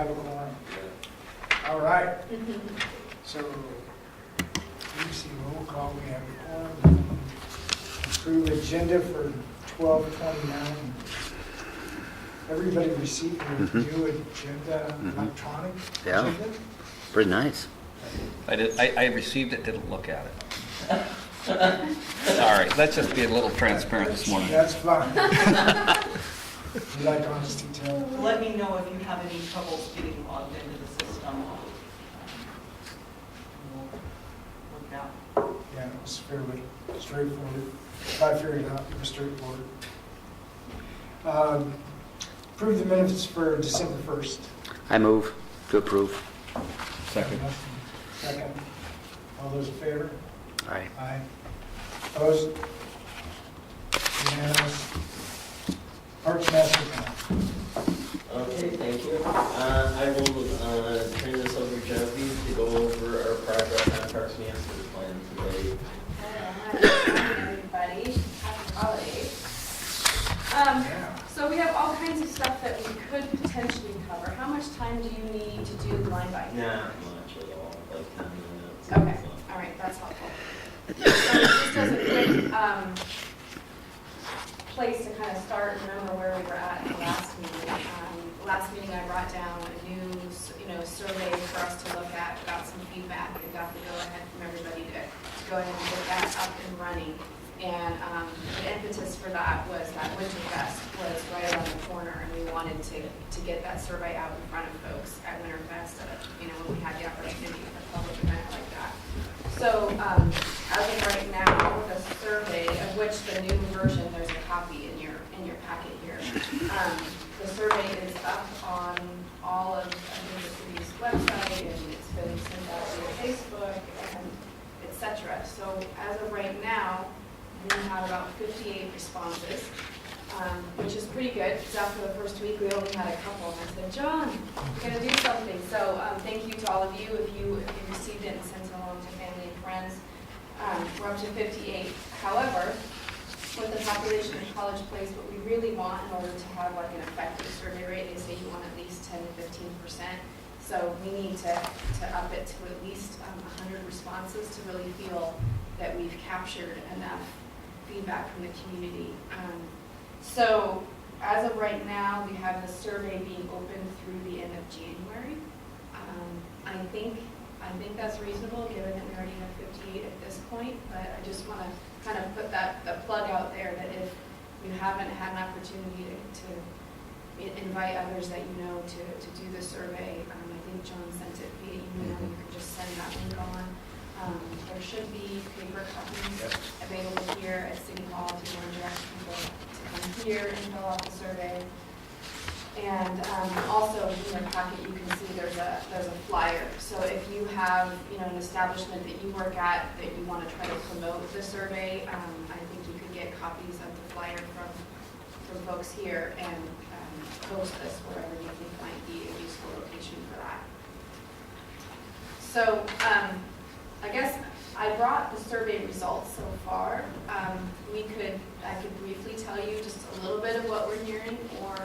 have a quorum. All right. So, you see roll call, we have a quorum. Approve agenda for 12/29. Everybody received a new agenda, electronic Yeah. agenda? Pretty nice. I received it, didn't look at it. Sorry, let's just be a little transparent this morning. That's fine. You like honesty, Tim? Let me know if you have any troubles getting logged into the system. We'll work out. Yeah, it was fairly straightforward. I figured it out, it was straightforward. Approve the minutes for December 1st. I move to approve. Second. Second. All those in favor? Aye. Aye. Opposed? Unanimous. Parks Master Plan. Okay, thank you. I will turn this over to Genevieve to go over our progress on Parks Master Plan today. Hi, everybody. Happy holidays. So we have all kinds of stuff that we could potentially cover. How much time do you need to do line by line? Not much at all, like 10 minutes. Okay, all right, that's helpful. So just as a quick place to kind of start and remember where we were at in the last meeting. Last meeting I brought down a new survey for us to look at, got some feedback, and got the go-ahead from everybody to go ahead and get that up and running. And the impetus for that was that Winterfest was right around the corner, and we wanted to get that survey out in front of folks at Winterfest, when we had the opportunity for a public event like that. So as of right now, the survey, of which the new version, there's a copy in your packet here. The survey is up on all of the city's website, and it's been sent out via Facebook, and etc. So as of right now, we have about 58 responses, which is pretty good. Because after the first week, we only had a couple, and I said, John, we're going to do something. So thank you to all of you if you received it and sent it along to family and friends. We're up to 58. However, with the population of College Place, what we really want in order to have like an effective survey rate is that you want at least 10 to 15%. So we need to up it to at least 100 responses to really feel that we've captured enough feedback from the community. So as of right now, we have the survey being open through the end of January. I think that's reasonable given that we already have 58 at this point, but I just want to kind of put the plug out there that if you haven't had an opportunity to invite others that you know to do the survey, I think John sent it via email, you can just send that link on. There should be paper copies available here at City Hall if you want to direct people to come here and fill out the survey. And also in your packet you can see there's a flyer. So if you have an establishment that you work at that you want to try to promote the survey, I think you could get copies of the flyer from folks here and post this wherever you think might be a useful location for that. So I guess I brought the survey results so far. I could briefly tell you just a little bit of what we're hearing, or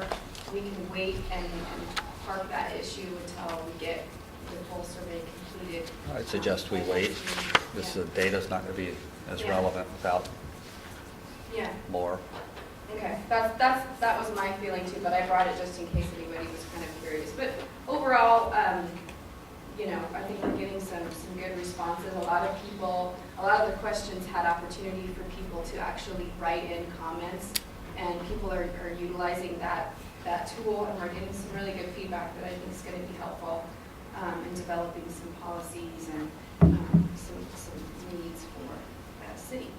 we can wait and park that issue until we get the full survey completed. I'd suggest we wait. This data's not going to be as relevant without more. Okay, that was my feeling too, but I brought it just in case anybody was kind of curious. But overall, I think we're getting some good responses. A lot of the questions had opportunity for people to actually write in comments, and people are utilizing that tool, and we're getting some really good feedback that I think is going to be helpful in developing some policies and some needs for the city.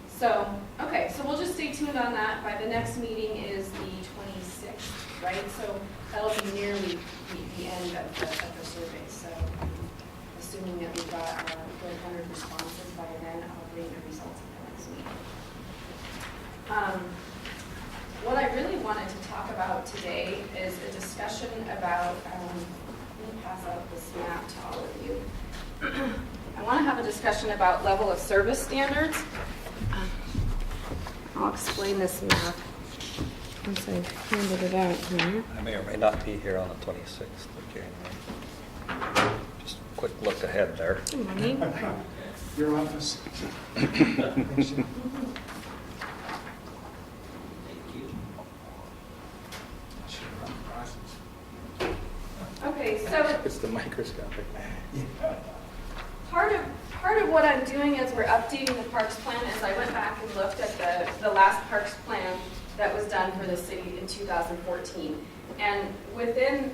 So, okay, so we'll just stay tuned on that. By the next meeting is the 26th, right? So that'll be nearly the end of the survey. So assuming that we've got our 100 responses by then, I'll bring the results at the next meeting. What I really wanted to talk about today is a discussion about, let me pass out this map to all of you. I want to have a discussion about level of service standards. I'll explain this map. once I've handed it out here. I may or may not be here on the 26th of January. Just a quick look ahead there. Good morning. Your office. Thank you. Okay, so It's the microscopic. part of what I'm doing as we're updating the parks plan is I went back and looked at the last parks plan that was done for the city in 2014. And within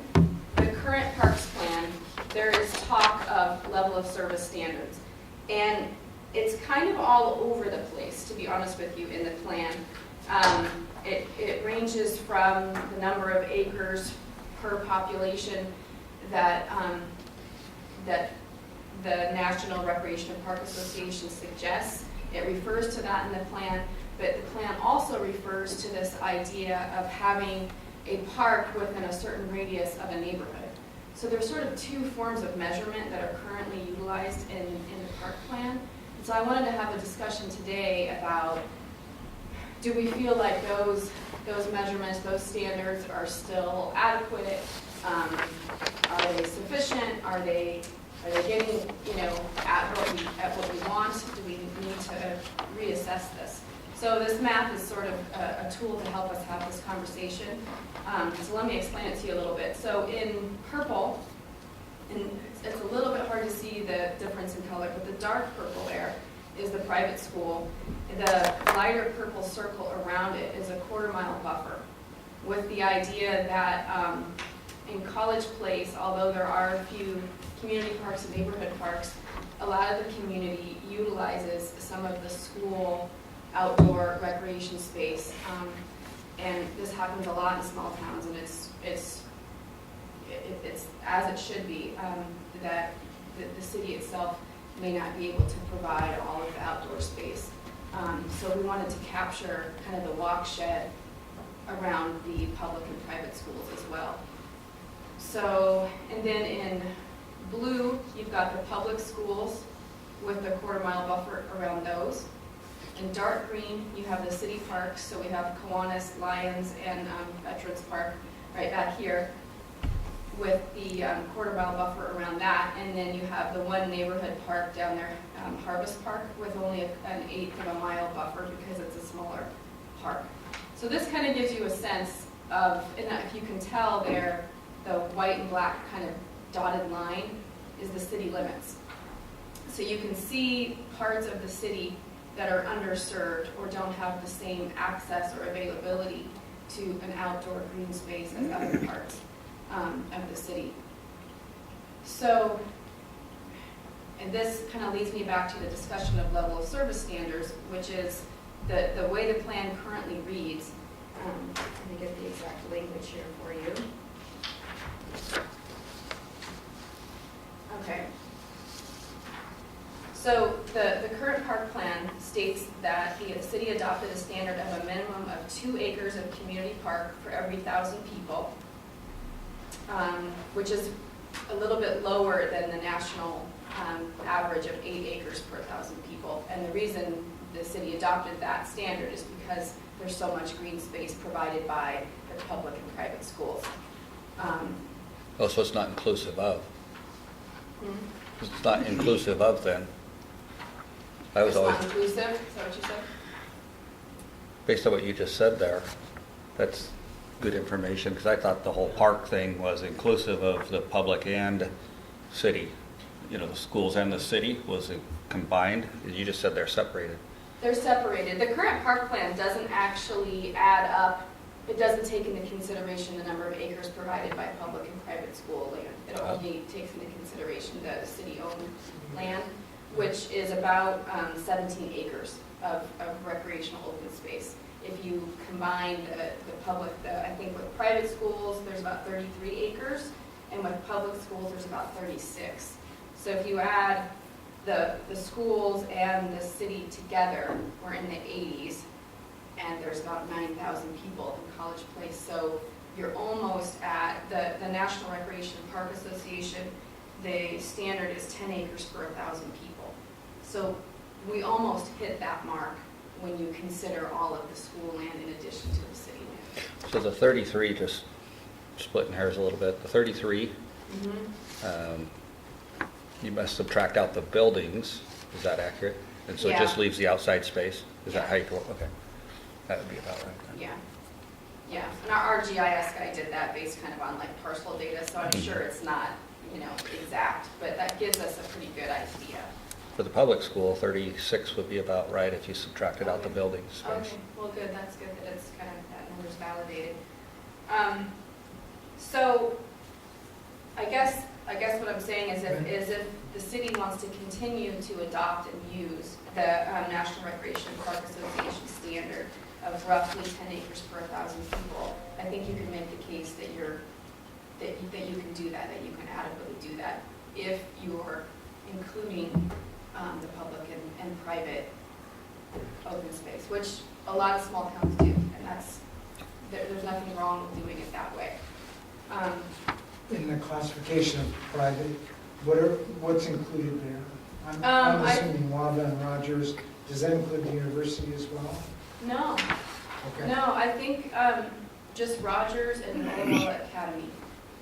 the current parks plan, there is talk of level of service standards. And it's kind of all over the place, to be honest with you, in the plan. It ranges from the number of acres per population that the National Recreation and Park Association suggests. It refers to that in the plan, but the plan also refers to this idea of having a park within a certain radius of a neighborhood. So there's sort of two forms of measurement that are currently utilized in the park plan. And so I wanted to have a discussion today about, do we feel like those measurements, those standards are still adequate? Are they sufficient? Are they getting, at what we want? Do we need to reassess this? So this map is sort of a tool to help us have this conversation. So let me explain it to you a little bit. So in purple, and it's a little bit hard to see the difference in color, but the dark purple there is the private school. The lighter purple circle around it is a quarter-mile buffer, with the idea that in College Place, although there are a few community parks and neighborhood parks, a lot of the community utilizes some of the school outdoor recreation space. And this happens a lot in small towns, and it's as it should be, that the city itself may not be able to provide all of the outdoor space. So we wanted to capture kind of the walk shed around the public and private schools as well. So, and then in blue, you've got the public schools with the quarter-mile buffer around those. In dark green, you have the city parks, so we have Kiwanis, Lions, and Veterans Park right back here with the quarter-mile buffer around that. And then you have the one neighborhood park down there, Harvest Park, with only an 1/8 of a mile buffer because it's a smaller park. So this kind of gives you a sense of, and if you can tell there, the white and black kind of dotted line is the city limits. So you can see parts of the city that are underserved or don't have the same access or availability to an outdoor green space as other parts of the city. So, and this kind of leads me back to the discussion of level of service standards, which is the way the plan currently reads. Let me get the exact language here for you. Okay. So the current park plan states that the city adopted a standard of a minimum of 2 acres of community park for every 1,000 people, which is a little bit lower than the national average of 8 acres per 1,000 people. And the reason the city adopted that standard is because there's so much green space provided by the public and private schools. Oh, so it's not inclusive of? Hmm? It's not inclusive of then? I was It's always, not inclusive, is that what you said? based on what you just said there, that's good information, because I thought the whole park thing was inclusive of the public and city. The schools and the city, was it combined? You just said they're separated. They're separated. The current park plan doesn't actually add up, it doesn't take into consideration the number of acres provided by public and private school land. It only takes into consideration the city-owned land, which is about 17 acres of recreational open space. If you combine the public, I think with private schools, there's about 33 acres, and with public schools, there's about 36. So if you add the schools and the city together, we're in the 80s, and there's about 9,000 people in College Place. So you're almost at, the National Recreation and Park Association, the standard is 10 acres per 1,000 people. So we almost hit that mark when you consider all of the school land in addition to the city land. So the 33, just splitting hairs a little bit, the 33, you must subtract out the buildings, is that accurate? And so it just Yeah. leaves the outside space? Is that Yeah. how you, okay. That would be about right then. Yeah. Yeah, and our GIS guy did that based kind of on like parcel data, so I'm sure it's not, exact, but that gives us a pretty good idea. For the public school, 36 would be about right if you subtracted out the building space. Okay, well, good, that's good that it's kind of, that number's validated. So, I guess what I'm saying is if the city wants to continue to adopt and use the National Recreation Park Association standard of roughly 10 acres per 1,000 people, I think you can make the case that that you can do that you can adequately do that if you're including the public and private open space, which a lot of small towns do, and there's nothing wrong with doing it that way. In the classification of private, what's included there? I'm I- assuming Wanda and Rogers, does that include the university as well? No, Okay. no, I think just Rogers and Loyola Academy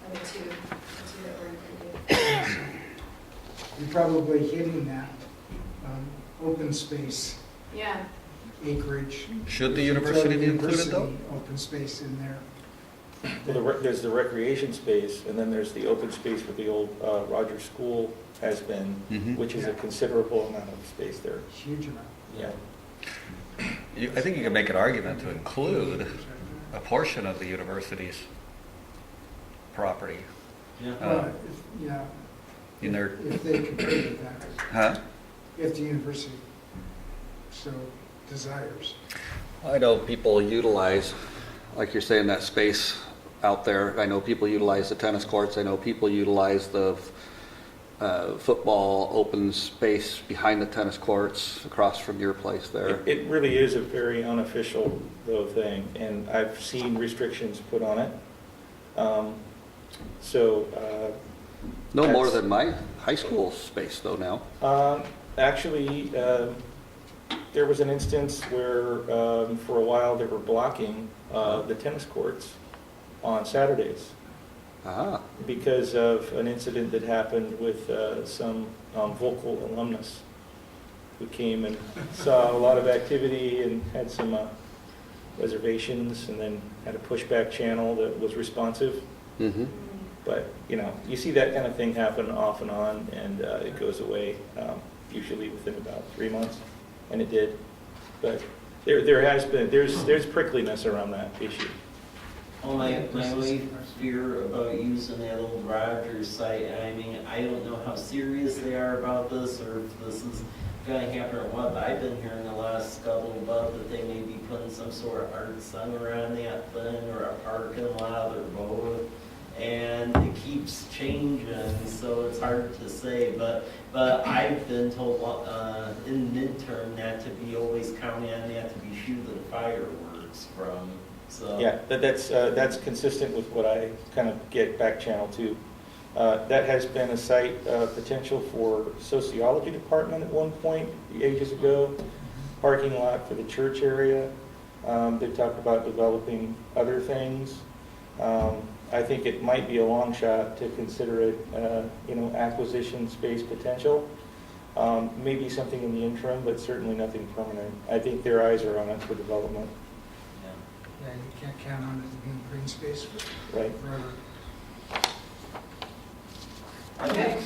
are the two that were included. You're probably hitting that open space Yeah, acreage. Should the university be included though? University Open space in there. Well, there's the recreation space, and then there's the open space where the old Rogers School has been, Mhm. which is a considerable amount of space there. Huge amount. Yeah. I think you can make an argument to include a portion of the university's property Yeah. Well, yeah, in their, if they could pay with that, huh? if the university so desires. I know people utilize, like you're saying, that space out there. I know people utilize the tennis courts. I know people utilize the football open space behind the tennis courts across from your place there. It really is a very unofficial, though, thing, and I've seen restrictions put on it. No more that's- than my high school space though now. Actually, there was an instance where, for a while, they were blocking the tennis courts on Saturdays Ah, because of an incident that happened with some vocal alumnus who came and saw a lot of activity and had some reservations, and then had a pushback channel that was responsive. mm-hmm. But, you see that kind of thing happen off and on, and it goes away, usually within about 3 months, and it did. But there's prickliness around that issue. Well, my only fear about using that old Rogers site, I mean, I don't know how serious they are about this, or if this is gonna happen or what, but I've been hearing a lot of scuttlebutt that they may be putting some sort of art center on that thing, or a parking lot, or both. And it keeps changing, so it's hard to say, but I've been told in midterm not to be always counting on that to be shooting fireworks from, so. Yeah, that's consistent with what I kind of get back channel to. That has been a site potential for sociology department at one point, ages ago, parking lot for the church area. They've talked about developing other things. I think it might be a long shot to consider it, acquisition space potential. Maybe something in the interim, but certainly nothing permanent. I think their eyes are on it for development, Yeah, you can't count on it being green space right? forever. Okay,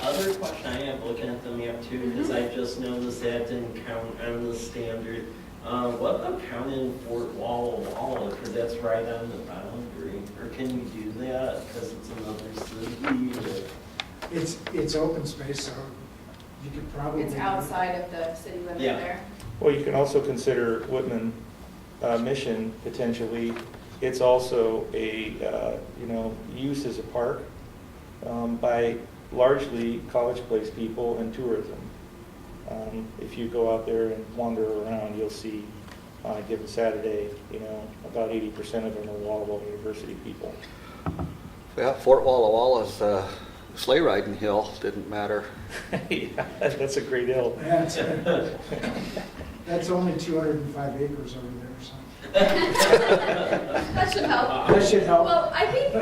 other question I have looking at the map too, because I just noticed that didn't count on the standard. What about counting Fort Walla, because that's right on the boundary, or can you do that, because it's another city? It's open space, so you could probably. it's outside of the city limit Yeah. there. Well, you can also consider Whitman Mission potentially. It's also a, use as a park by largely College Place people and tourism. If you go out there and wander around, you'll see on a given Saturday, about 80% of them are Walla Walla University people. Yeah, Fort Walla Walla's sleigh riding hill didn't matter. Yeah, that's a great hill. That's only 205 acres over there or something. That should help. That should help. Well, I think,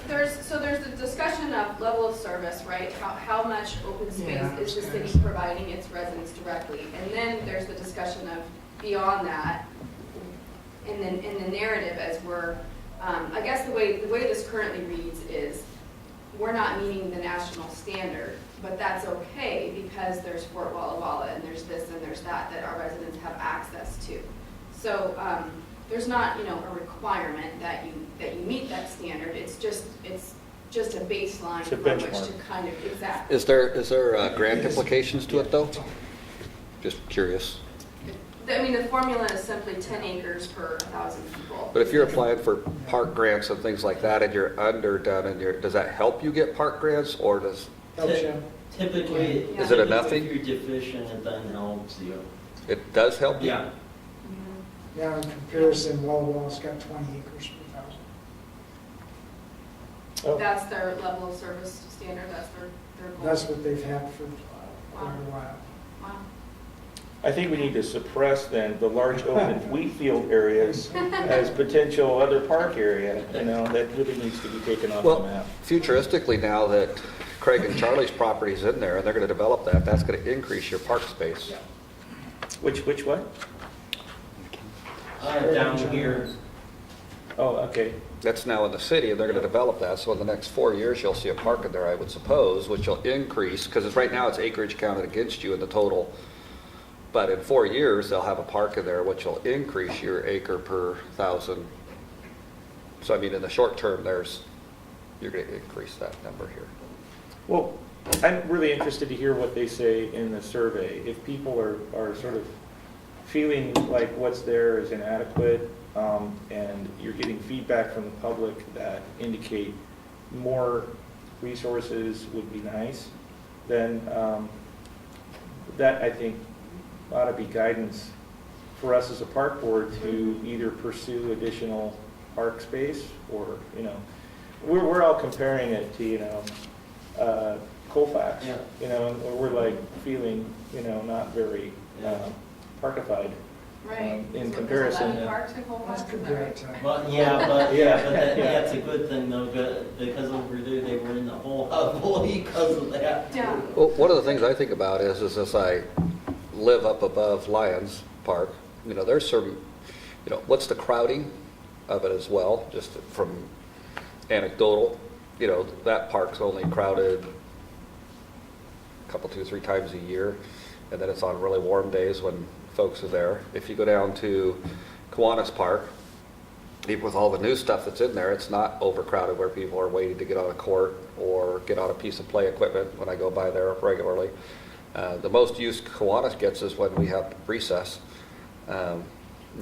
there's the discussion of level of service, right? How much open space Yeah, is the okay. city providing its residents directly? And then there's the discussion of beyond that, and then in the narrative as we're, I guess the way this currently reads is, we're not meeting the national standard, but that's okay because there's Fort Walla Walla and there's this and there's that our residents have access to. So there's not, a requirement that you meet that standard. It's just a baseline It's a from which benchmark. to kind of, exactly. Is there grant implications to it, though? Just curious. I mean, the formula is simply 10 acres per 1,000 people. But if you're applying for park grants and things like that, and you're underdone, and does that help you get park grants, or does, Helps you. Typically, Is it a nothing? If you're deficient, it then helps you. it does help you? Yeah. Mhm. Yeah, in comparison, Walla Walla's got 20 acres per 1,000. Oh, That's their level of service standard, that's their goal. That's what they've had for quite a while. Wow. I think we need to suppress then the large open wheat field areas as potential other park area, that really needs to be taken off the Well, map. futuristically, now that Craig and Charlie's property's in there, and they're gonna develop that, that's gonna increase your park space. Which what? Down here, Oh, okay. That's now in the city, and they're gonna develop that, so in the next 4 years, you'll see a park in there, I would suppose, which will increase, because right now it's acreage counted against you in the total. But in 4 years, they'll have a park in there, which will increase your acre per 1,000. So I mean, in the short term, you're gonna increase that number here. Well, I'm really interested to hear what they say in the survey. If people are sort of feeling like what's there is inadequate, and you're getting feedback from the public that indicate more resources would be nice, then that, I think, ought to be guidance for us as a park board to either pursue additional park space or, we're all comparing it to, Colfax, Yeah. and we're like feeling, not very parkified. Right. In So comparison, there's 11 yeah. parks in Colfax, That's is good that right? grant time. but that's a good thing though, because over there, they were in the hole heavily because of that. Yeah. Well, one of the things I think about is as I live up above Lions Park, there's some, what's the crowding of it as well, just from anecdotal, that park's only crowded a couple, 2, 3 times a year, and then it's on really warm days when folks are there. If you go down to Kiwanis Park, even with all the new stuff that's in there, it's not overcrowded where people are waiting to get on a court or get on a piece of play equipment when I go by there regularly. The most use Kiwanis gets is when we have recess. And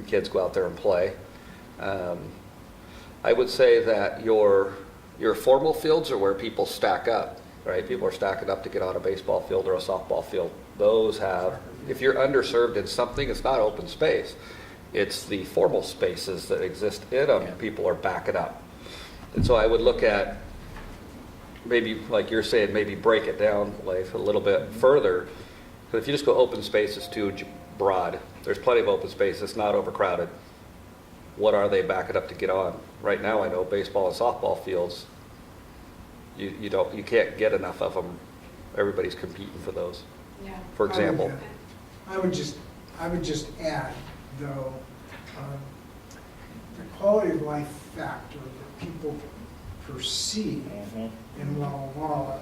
kids go out there and play. I would say that your formal fields are where people stack up, right? People are stacking up to get on a baseball field or a softball field. Those have, if you're underserved in something, it's not open space. It's the formal spaces that exist in them, people are backing up. And so I would look at, maybe, like you're saying, maybe break it down, Leif, a little bit further. Because if you just go open space, it's too broad. There's plenty of open space, it's not overcrowded. What are they backing up to get on? Right now, I know baseball and softball fields, you can't get enough of them. Everybody's competing for those, Yeah. for example. I would just add, though, the quality of life factor that people perceive in Walla Walla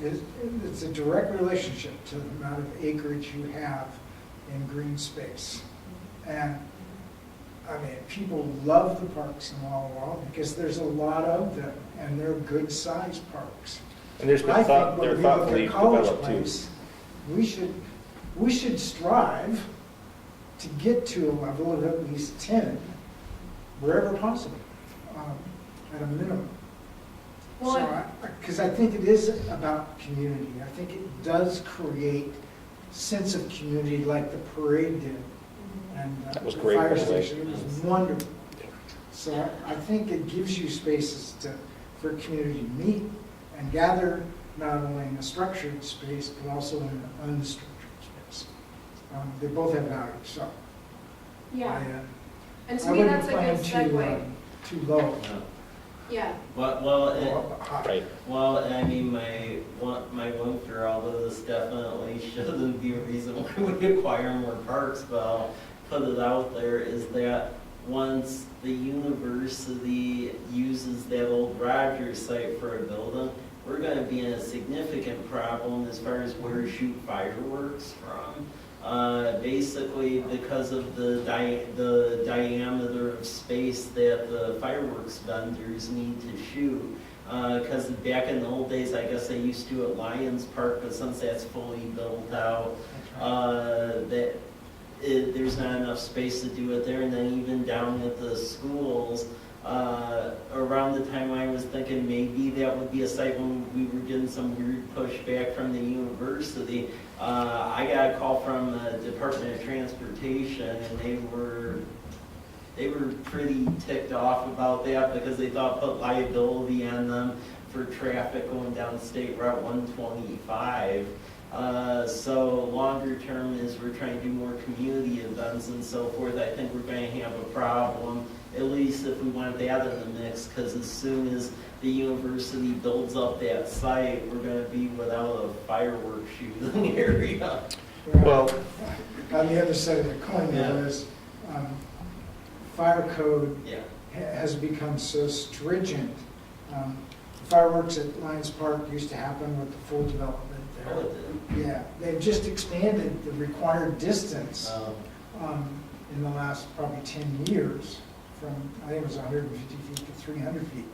it's a direct relationship to the amount of acreage you have in green space. And I mean, people love the parks in Walla Walla because there's a lot of them, and they're good-sized parks. And there's been I thought, think when they're we look thoughtfully at College developed too. Place, we should strive to get to a level of at least 10, wherever possible, at a minimum. Well, So, because I think it is about community. I think it does create sense of community like the parade did. And That was the great, fire by the way. station, it was wonderful. So I think it gives you spaces for community to meet and gather, not only in a structured space, but also in an unstructured space. They both have value, so. Yeah. And to I me, wouldn't that's a plan good segue. too low. No. Yeah, Well, Right. well, I mean, my one fear, although this definitely shouldn't be a reason why we acquire more parks, but I'll put it out there, is that once the university uses that old Rogers site for a building, we're gonna be in a significant problem as far as where to shoot fireworks from. Basically, because of the diameter of space that the fireworks vendors need to shoot. Because back in the old days, I guess they used to at Lions Park, but since that's fully built out, there's not enough space to do it there. And then even down at the schools, around the time I was thinking maybe that would be a site when we were getting some weird pushback from the university. I got a call from the Department of Transportation, and they were pretty ticked off about that because they thought put liability on them for traffic going down State Route 125. So longer term is we're trying to do more community events and so forth. I think we're going to have a problem, at least if we want that in the mix, because as soon as the university builds up that site, we're going to be without a fireworks shooting area. Well, On the other side of the coin, Yeah. though, is fire code Yeah. has become so stringent. Fireworks at Lions Park used to happen with the full development Oh, there. it did. Yeah, they've just expanded the required distance in the last probably 10 years from, I think it was 150 feet to 300 feet.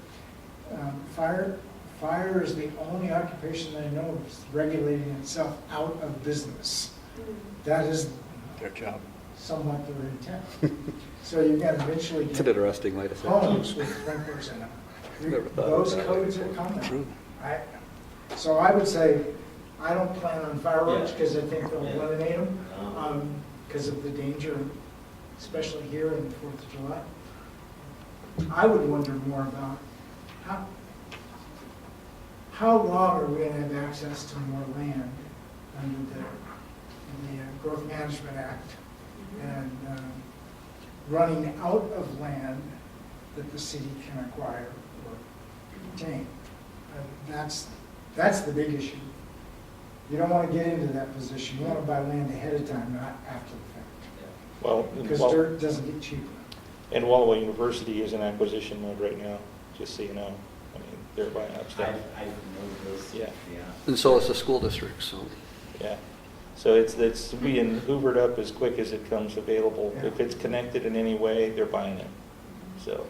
Fire is the only occupation I know that's regulating itself out of business. That is Their job. somewhat their intent. So you're going to eventually It's an get interesting way to say it. homes with sprinklers in them. Never thought of Those that. codes are coming. True. So I would say, I don't plan on fireworks Yeah. because I think they'll Yeah. eliminate them because of the danger, especially here in the 4th of July. I would wonder more about how long are we going to have access to more land under the Growth Management Act and running out of land that the city can acquire or retain. That's the big issue. You don't want to get into that position. You want to buy land ahead of time, not after the fact. well, Because well, dirt doesn't get cheaper. and Walla University is in acquisition mode right now, just so you know. I mean, they're buying up stuff. I've noticed. Yeah. And so is the school district, so. Yeah. So it's being hoovered up as quick as it comes available. Yeah. If it's connected in any way, they're buying it. So,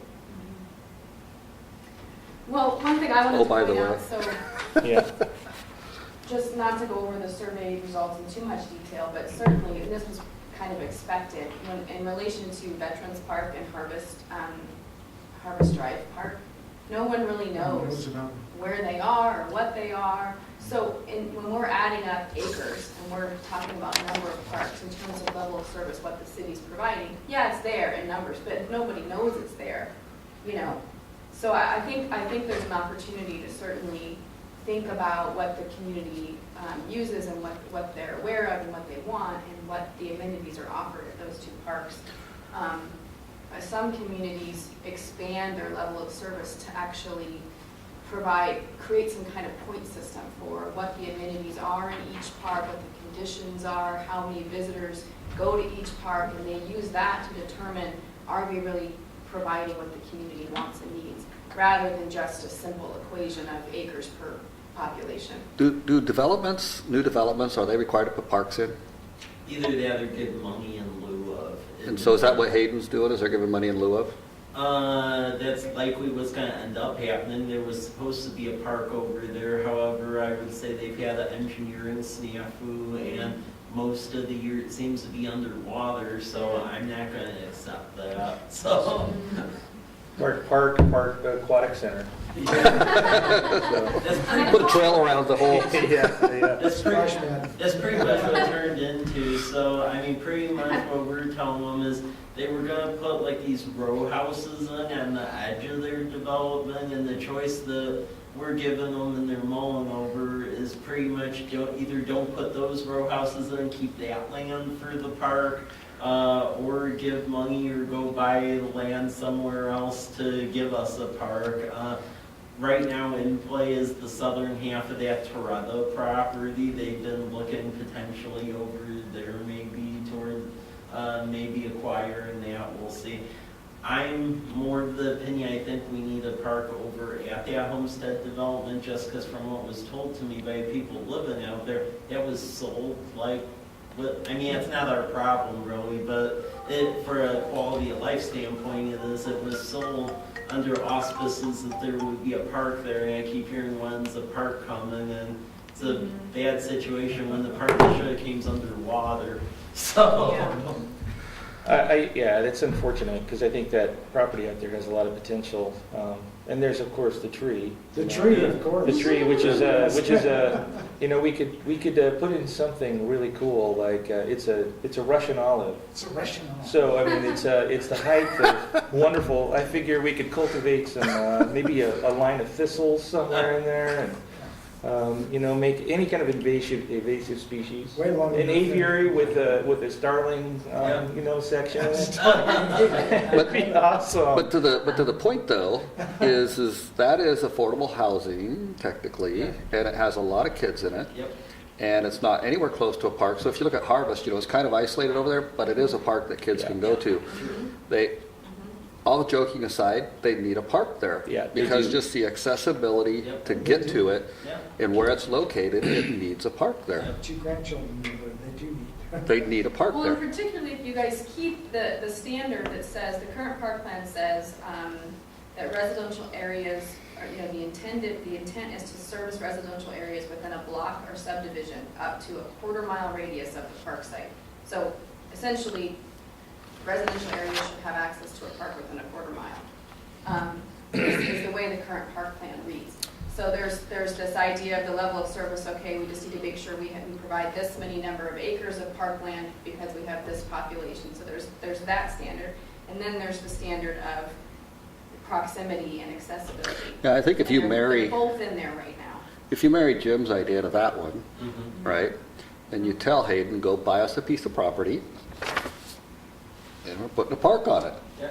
well, one thing I Oh, wanted by to the point way. out, so yeah. just not to go over the survey results in too much detail, but certainly, and this was kind of expected, when, in relation to Veterans Park and Harvest Drive Park, no one really knows about where they are or what they are. So when we're adding up acres and we're talking about number of parks in terms of level of service, what the city's providing, yeah, it's there in numbers, but nobody knows it's there, you know. So I think there's an opportunity to certainly think about what the community uses and what they're aware of and what they want and what the amenities are offered at those two parks. Some communities expand their level of service to actually create some kind of point system for what the amenities are in each park, what the conditions are, how many visitors go to each park, and they use that to determine, are we really providing what the community wants and needs, rather than just a simple equation of acres per population. Do new developments, are they required to put parks in? Either that or give money in lieu of. And so is that what Hayden's doing? Is they're giving money in lieu of? That's likely what's going to end up happening. There was supposed to be a park over there. However, I would say they've had an engineering snafu, and most of the year it seems to be underwater, so I'm not going to accept that. So. Park Aquatic Center. That's pretty, Put a trail around the whole. Yeah. that's Splash pretty, pad. that's pretty much what it turned into. So, I mean, pretty much what we're telling them is they were gonna put like these row houses in on the edge of their development, and the choice that we're giving them and they're mulling over is pretty much either don't put those row houses in, keep that land for the park, or give money or go buy land somewhere else to give us a park. Right now in play is the southern half of that Toretta property. They've been looking potentially over there maybe toward maybe acquiring that, we'll see. I'm more of the opinion, I think we need a park over at that homestead development, just because from what was told to me by people living out there, it was sold like, I mean, it's not our problem really, but for a quality of life standpoint, it was sold under auspices that there would be a park there, and I keep hearing when's the park coming, and it's a bad situation when the park should have came underwater, so. Yeah, that's unfortunate, because I think that property out there has a lot of potential. And there's, of course, the tree. The tree, of course. The tree, which is you know, we could put in something really cool, like it's a Russian olive. It's a Russian olive. So I mean, it's the height of wonderful. I figure we could cultivate some maybe a line of thistles somewhere in there, and you know, make any kind of invasive species. Way longer An than- aviary with a starling, you know, section. That'd be awesome. But to the point though, is that is affordable housing technically, and it has a lot of kids in it. Yep. And it's not anywhere close to a park. So if you look at Harvest, you know, it's kind of isolated over there, but it is a park that kids can go to. They, all joking aside, they need a park there. Yeah, they because do. just the accessibility Yep. to get to it Yeah. and where it's located, it needs a park there. Two grandchildren, they do need. They need a park Well, and there. particularly if you guys keep the standard that says, the current park plan says that residential areas, are, you know, the intent is to service residential areas within a block or subdivision up to a quarter-mile radius of the park site. So essentially, residential areas should have access to a park within a quarter mile. Is the way the current park plan reads. So there's this idea of the level of service. Okay, we just need to make sure we provide this many number of acres of parkland because we have this population. So there's that standard, and then there's the standard of proximity and accessibility. Yeah, I think if And you they're marry, both in there right now. if you marry Jim's idea to that one, Mm-hmm. right? And you tell Hayden, go buy us a piece of property, and we're putting a park on it, Yeah.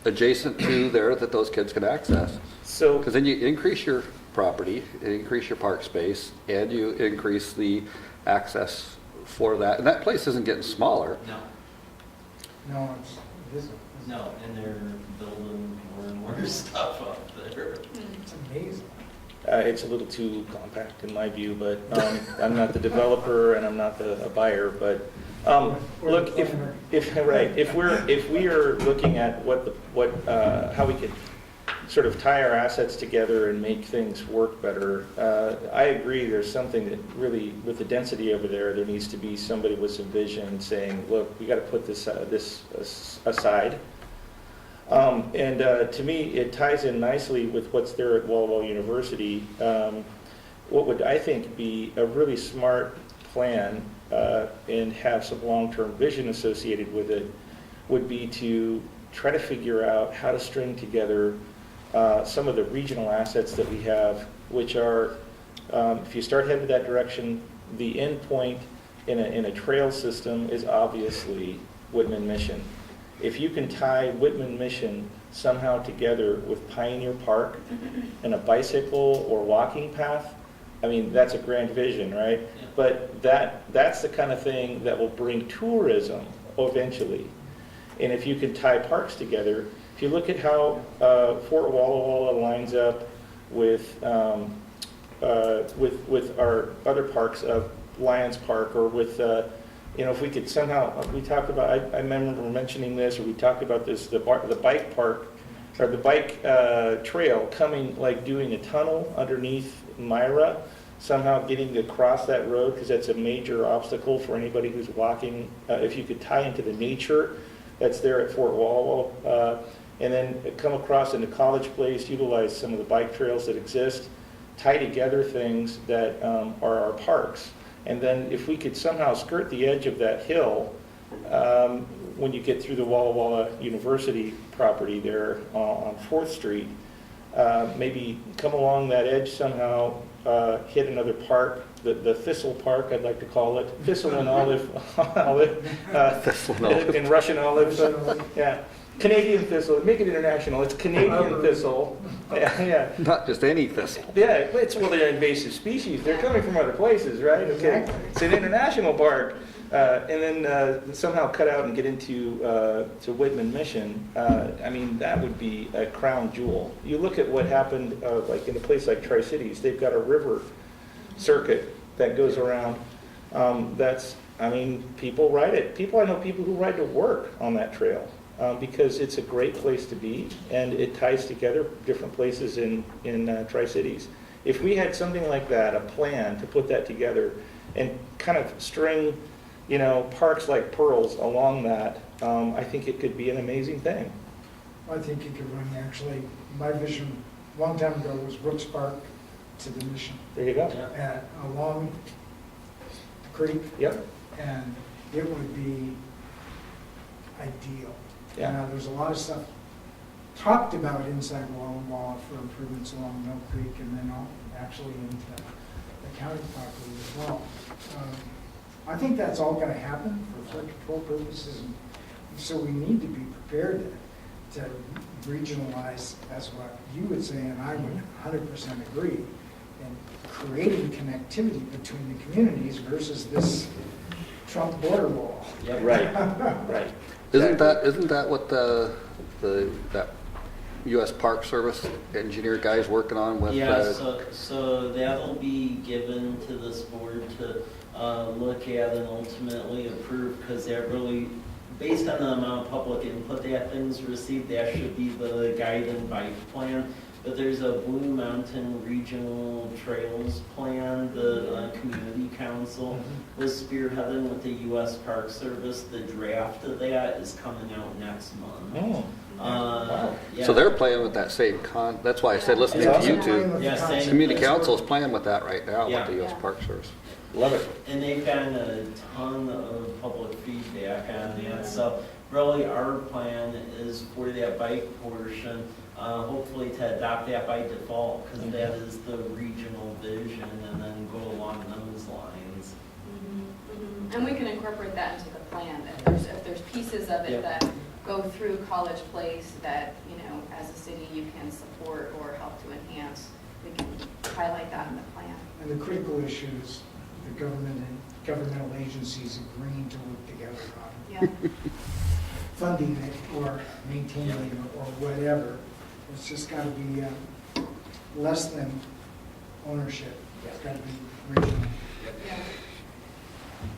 adjacent to there that those kids can access. So Because then you increase your property, increase your park space, and you increase the access for that. And that place isn't getting smaller. No, No, it isn't. no, and they're building more and more stuff up there. It's amazing. it's a little too compact in my view, but I'm not the developer and I'm not a buyer. But look, if we are looking at how we could sort of tie our assets together and make things work better, I agree. There's something that really, with the density over there, there needs to be somebody with some vision saying, look, we got to put this aside. And to me, it ties in nicely with what's there at Walla Walla University. What would I think be a really smart plan and have some long-term vision associated with it would be to try to figure out how to string together some of the regional assets that we have, which are, if you start headed that direction, the end point in a trail system is obviously Whitman Mission. If you can tie Whitman Mission somehow together with Pioneer Park and a bicycle or walking path, I mean, that's a grand vision, right? Yeah. But that's the kind of thing that will bring tourism eventually. And if you can tie parks together, if you look at how Fort Walla Walla lines up with our other parks, Lions Park, or with if we could somehow, we talked about, I remember mentioning this, or we talked about this, the bike park, or the bike trail coming, like doing a tunnel underneath Myra, somehow getting to cross that road, because that's a major obstacle for anybody who's walking. If you could tie into the nature that's there at Fort Walla Walla, and then come across into College Place, utilize some of the bike trails that exist, tie together things that are our parks. And then if we could somehow skirt the edge of that hill when you get through the Walla Walla University property there on 4th Street, maybe come along that edge somehow, hit another park, the Thistle Park, I'd like to call it, Thistle and Olive, Thistle and Olive. in Russian olive, yeah. Canadian thistle, make it international, it's Canadian thistle. Yeah. Not just any thistle. Yeah, well, they're invasive species. They're coming from other places, right? Okay, Exactly. it's an international park, and then somehow cut out and get into to Whitman Mission. I mean, that would be a crown jewel. You look at what happened, like in a place like Tri-Cities. They've got a river circuit that goes around. I mean, people ride it. I know people who ride to work on that trail. Because it's a great place to be, and it ties together different places in Tri-Cities. If we had something like that, a plan to put that together and kind of string, parks like pearls along that, I think it could be an amazing thing. I think you could run, actually, my vision a long time ago was Brooks Park to the Mission, There you go. along the creek, Yep. and it would be ideal. Yeah. There's a lot of stuff talked about inside Walla Walla for improvements along Mill Creek, and then actually into the county property as well. I think that's all going to happen for flood control purposes, and so we need to be prepared to regionalize, as what you would say, and I would 100% agree, and creating connectivity between the communities versus this Trump border wall. Yep. Right. Isn't that what that U.S. Park Service engineer guy's working on with? Yeah, so that'll be given to this board to look at and ultimately approve, because that really, based on the amount of public input that things received, that should be the guide and bike plan. But there's a Blue Mountain Regional Trails plan. The Community Council was spearheading with the U.S. Park Service. The draft of that is coming out next month. Wow. Yeah. So they're playing with that same that's why I said listening to That's you awesome. two. Yeah, same. Community Council is playing with that right now Yeah. with the U.S. Yeah. Park Service. Love it. And they've gotten a ton of public feedback on that. So really our plan is for that bike portion, hopefully to adopt that by default, because that is the regional vision, and then go along those lines. And we can incorporate that into the plan, if there's pieces of it Yep. that go through College Place that, as a city you can support or help to enhance, we can highlight that in the plan. And the critical issue is the government and governmental agencies agreeing to work together on Yeah. funding it or maintaining it or whatever. It's just got to be less than ownership. It's got to be regional. Yeah.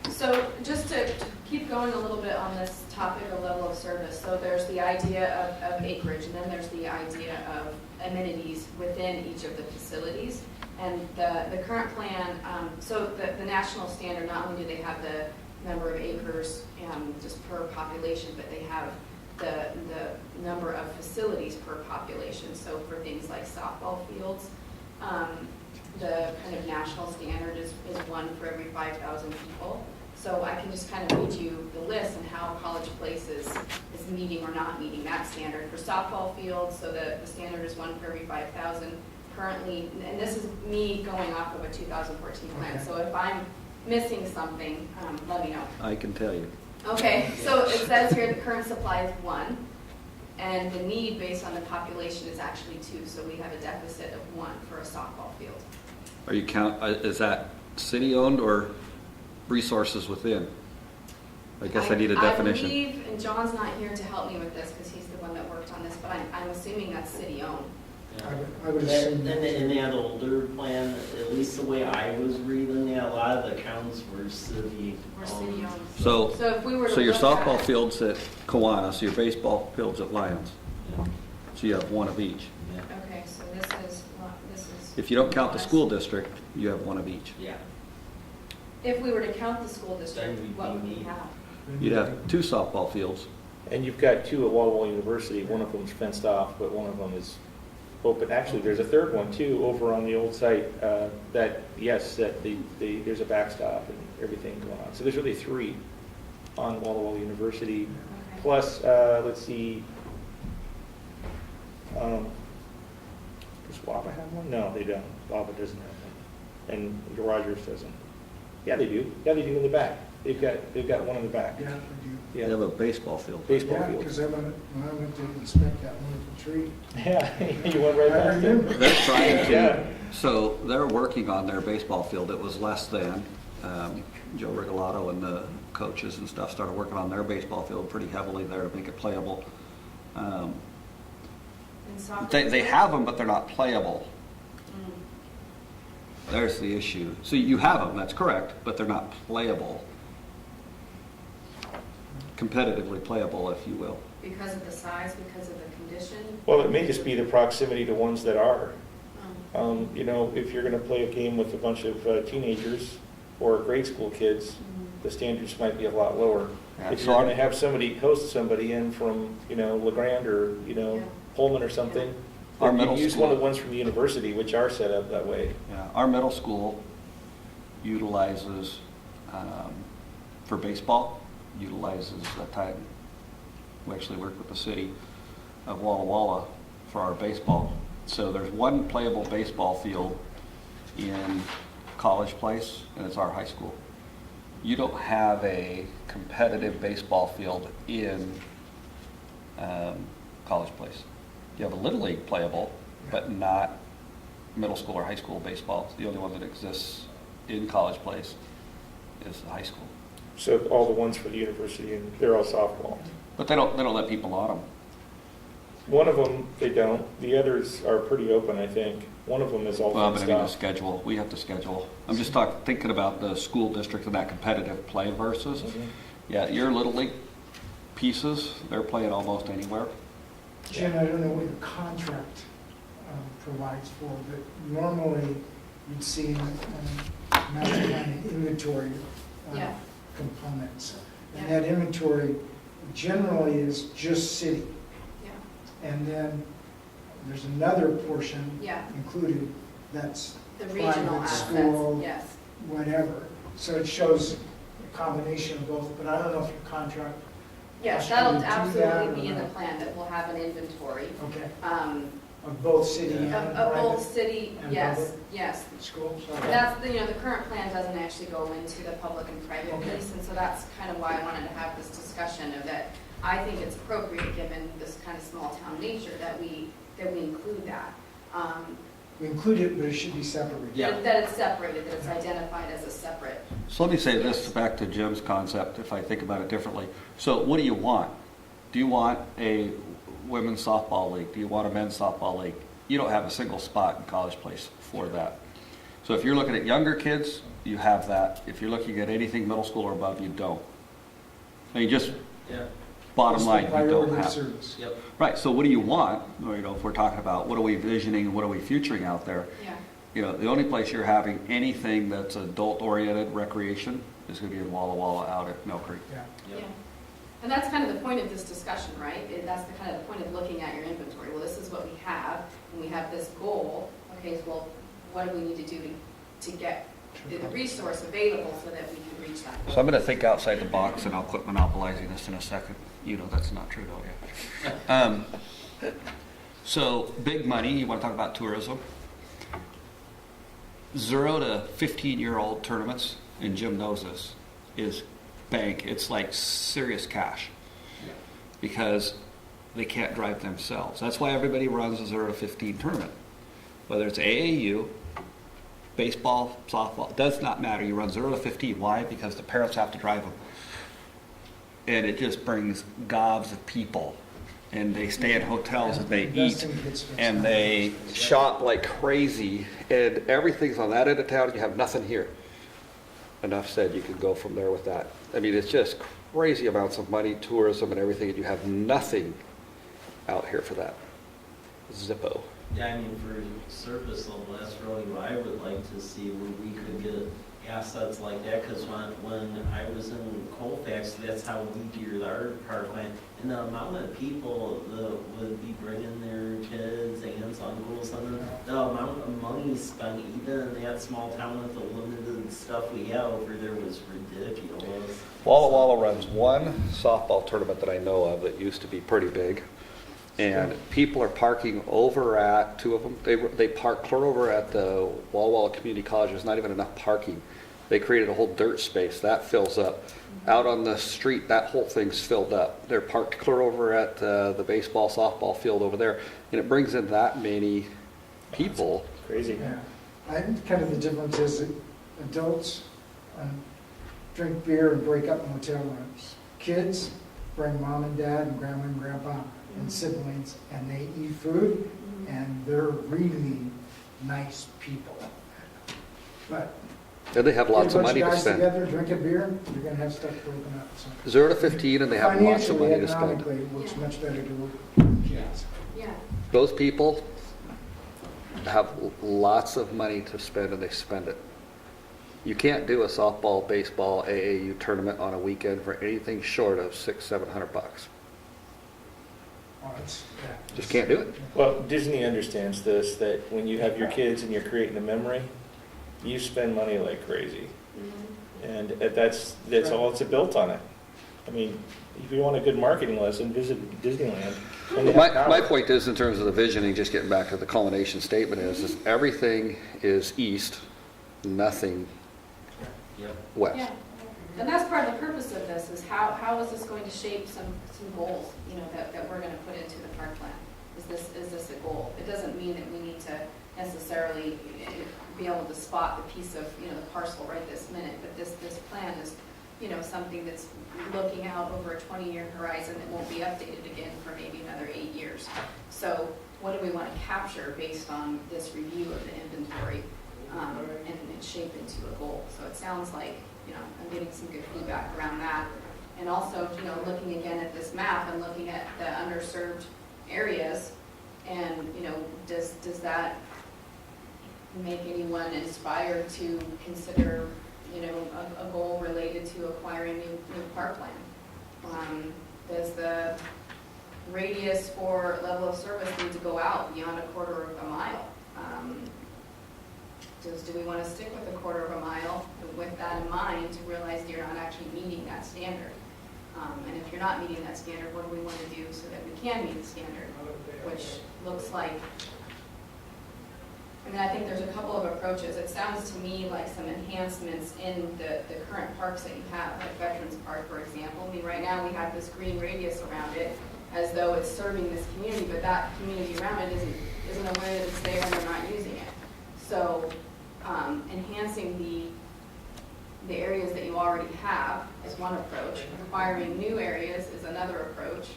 So just to keep going a little bit on this topic of level of service, so there's the idea of acreage, and then there's the idea of amenities within each of the facilities. And the current plan, so the national standard, not only do they have the number of acres just per population, but they have the number of facilities per population. So for things like softball fields, the kind of national standard is one for every 5,000 people. So I can just kind of read you the list and how College Place is meeting or not meeting that standard. For softball fields, so the standard is one for every 5,000. Currently, and this is me going off of a 2014 plan, Okay. so if I'm missing something, let me know. I can tell you. Okay, so it says here the current supply is 1, and the need based on the population is actually 2, so we have a deficit of 1 for a softball field. Are you is that city owned or resources within? I guess I need a definition. I believe, and John's not here to help me with this because he's the one that worked on this, but I'm assuming that's city owned. I would assume And in that older plan, at least the way I was reading that, a lot of the counts were city We're city owned. So So if we were to your look softball at- field's at Kiwanis, your baseball field's at Lions. Yeah. So you have one of each. Yeah. Okay, so this is. If you don't count the school district, you have one of each. Yeah. If we were to count the school district, Then we'd what would be we neat. have? You'd have 2 softball fields. And you've got 2 at Walla Walla University. One of them's fenced off, but one of them is open. Actually, there's a third one too over on the old site that there's a backstop and everything going on. So there's really 3. on Walla Walla University. Okay. Plus, let's see, does Wava have one? No, they don't. Wava doesn't have one. And Rogers doesn't. Yeah, they do. Yeah, they do in the back. They've got one in the back. Yeah, we do. They Yeah, have a baseball field. baseball Yeah, field. because when I went to inspect that wonderful tree, Yeah, you went right I past it. remember. They're trying Yeah. to, so they're working on their baseball field. It was less than, Joe Rigolato and the coaches and stuff started working on their baseball field pretty heavily there to make it playable. And soccer They as have them, but they're not playable. well? There's the issue. So you have them, that's correct, but they're not playable. Competitively playable, if you will. Because of the size, because of the condition? Well, it may just be the proximity to ones that are. Um, You know, if you're going to play a game with a bunch of teenagers or grade school kids, the standards might be a lot lower. Yeah, If so you're I'm- going to have somebody, host somebody in from, you know, LeGrand or, you know, Yeah. Pullman or something, Our then middle you use one of the school- ones from the university, which are set up that way. Yeah, our middle school utilizes, for baseball, utilizes that time. We actually work with the city of Walla Walla for our baseball. So there's one playable baseball field in College Place, and it's our high school. You don't have a competitive baseball field in College Place. You have a Little League playable, but not middle school or high school baseball. The only one that exists in College Place is the high school. So all the ones for the university, and they're all softball. But they don't let people on them. One of them, they don't. The others are pretty open, I think. One of them is all Well, fenced but I mean, the off. schedule, we have to schedule. I'm just thinking about the school district and that competitive play versus, Mhm. yeah, your Little League pieces, they're playing almost anywhere. Jen, I don't know what your contract provides for, but normally you'd see in master plan inventory Yeah. components. And Yeah. that inventory generally is just city. Yeah, And then there's another portion yeah, included that's the regional private, assets, school, yes. whatever. So it shows a combination of both, but I don't know if your contract, Yes, Should that'll we do that absolutely or be in the not? plan, that we'll have an inventory. okay, um, of both city and Of private both city, and yes, public? yes. schools. That's, the the current plan doesn't actually go into the public and private Okay. piece, and so that's kind of why I wanted to have this discussion of that. I think it's appropriate, given this kind of small town nature, that we include that. We include it, but it should be separated. Yeah. That it's separated, that it's identified as a separate. So let me say this, back to Jim's concept, if I think about it differently. So what do you want? Do you want a women's softball league? Do you want a men's softball league? You don't have a single spot in College Place for that. So if you're looking at younger kids, you have that. If you're looking at anything middle school or above, you don't. I mean, just Yeah, bottom It's the line, you priority don't of have. service. yep. Right, so what do you want? Or, if we're talking about what are we visioning, what are we futuring out there? Yeah, The only place you're having anything that's adult-oriented recreation is going to be in Walla Walla out at Mill Creek. Yeah. yeah. And that's kind of the point of this discussion, right? That's the kind of the point of looking at your inventory. Well, this is what we have, and we have this goal. Okay, so well, what do we need to do to get the resource available so that we can reach that goal? So I'm going to think outside the box, and I'll quit monopolizing this in a second. That's not true, though, yeah. So, big money, you want to talk about tourism? 0 to 15-year-old tournaments, and Jim knows this, is bank. It's like serious cash because they can't drive themselves. That's why everybody runs a 0 to 15 tournament. Whether it's AAU, baseball, softball, does not matter. You run 0 to 15. Why? Because the parents have to drive them. And it just brings gobs of people. And they stay at hotels and they eat Investing gets fixed. and they shop like crazy. And everything's on that end of town. You have nothing here. Enough said, you can go from there with that. I mean, it's just crazy amounts of money, tourism and everything, and you have nothing out here for that. Zippo. Yeah, I mean, for surface level, that's really what I would like to see, where we could get assets like that, because when I was in Colfax, that's how we geared our power plant. And the amount of people that would be bringing their kids, aunts, uncles, and the amount of money spent even in that small town with the limited stuff we have over there was ridiculous. Walla Walla runs one softball tournament that I know of that used to be pretty big. And people are parking over at, two of them, they park clear over at the Walla Walla Community College. There's not even enough parking. They created a whole dirt space. That fills up. Out on the street, that whole thing's filled up. They're parked clear over at the baseball, softball field over there. And it brings in that many people. Crazy. Yeah. I kind of the difference is that adults drink beer and break up in hotel rooms. Kids bring mom and dad and grandma and grandpa and siblings, and they eat food, and they're really nice people. But And they have lots of money to Get a bunch of spend. guys together, drink a beer, you're gonna have stuff broken up. So 0 to 15, and they have lots of financially, money to spend. economically, it works much better to work with kids. Yeah. Those people have lots of money to spend, and they spend it. You can't do a softball, baseball, AAU tournament on a weekend for anything short of $600-700. Oh, yeah. Just can't do it. Well, Disney understands this, that when you have your kids and you're creating a memory, you spend money like crazy. And that's all it's built on it. I mean, if you want a good marketing lesson, visit Disneyland. When they have My power. point is, in terms of the visioning, just getting back to the culmination statement is everything is east, nothing Yep. west. Yeah, and that's part of the purpose of this, is how is this going to shape some goals, that we're gonna put into the park plan? Is this a goal? It doesn't mean that we need to necessarily be able to spot the piece of, the parcel right this minute, but this plan is, something that's looking out over a 20-year horizon that won't be updated again for maybe another 8 years. So what do we want to capture based on this review of the inventory, and shape into a goal? So it sounds like, I'm getting some good feedback around that. And also, looking again at this map and looking at the underserved areas, and, does that make anyone inspired to consider, a goal related to acquiring new parkland? Does the radius for level of service need to go out beyond a quarter of a mile? Do we want to stick with a quarter of a mile with that in mind, to realize you're not actually meeting that standard? And if you're not meeting that standard, what do we want to do so that we can meet the standard? Which looks like, I think there's a couple of approaches. It sounds to me like some enhancements in the current parks that you have, like Veterans Park, for example. Right now we have this green radius around it as though it's serving this community, but that community around it isn't aware that it's there and they're not using it. So enhancing the areas that you already have is one approach. Acquiring new areas is another approach.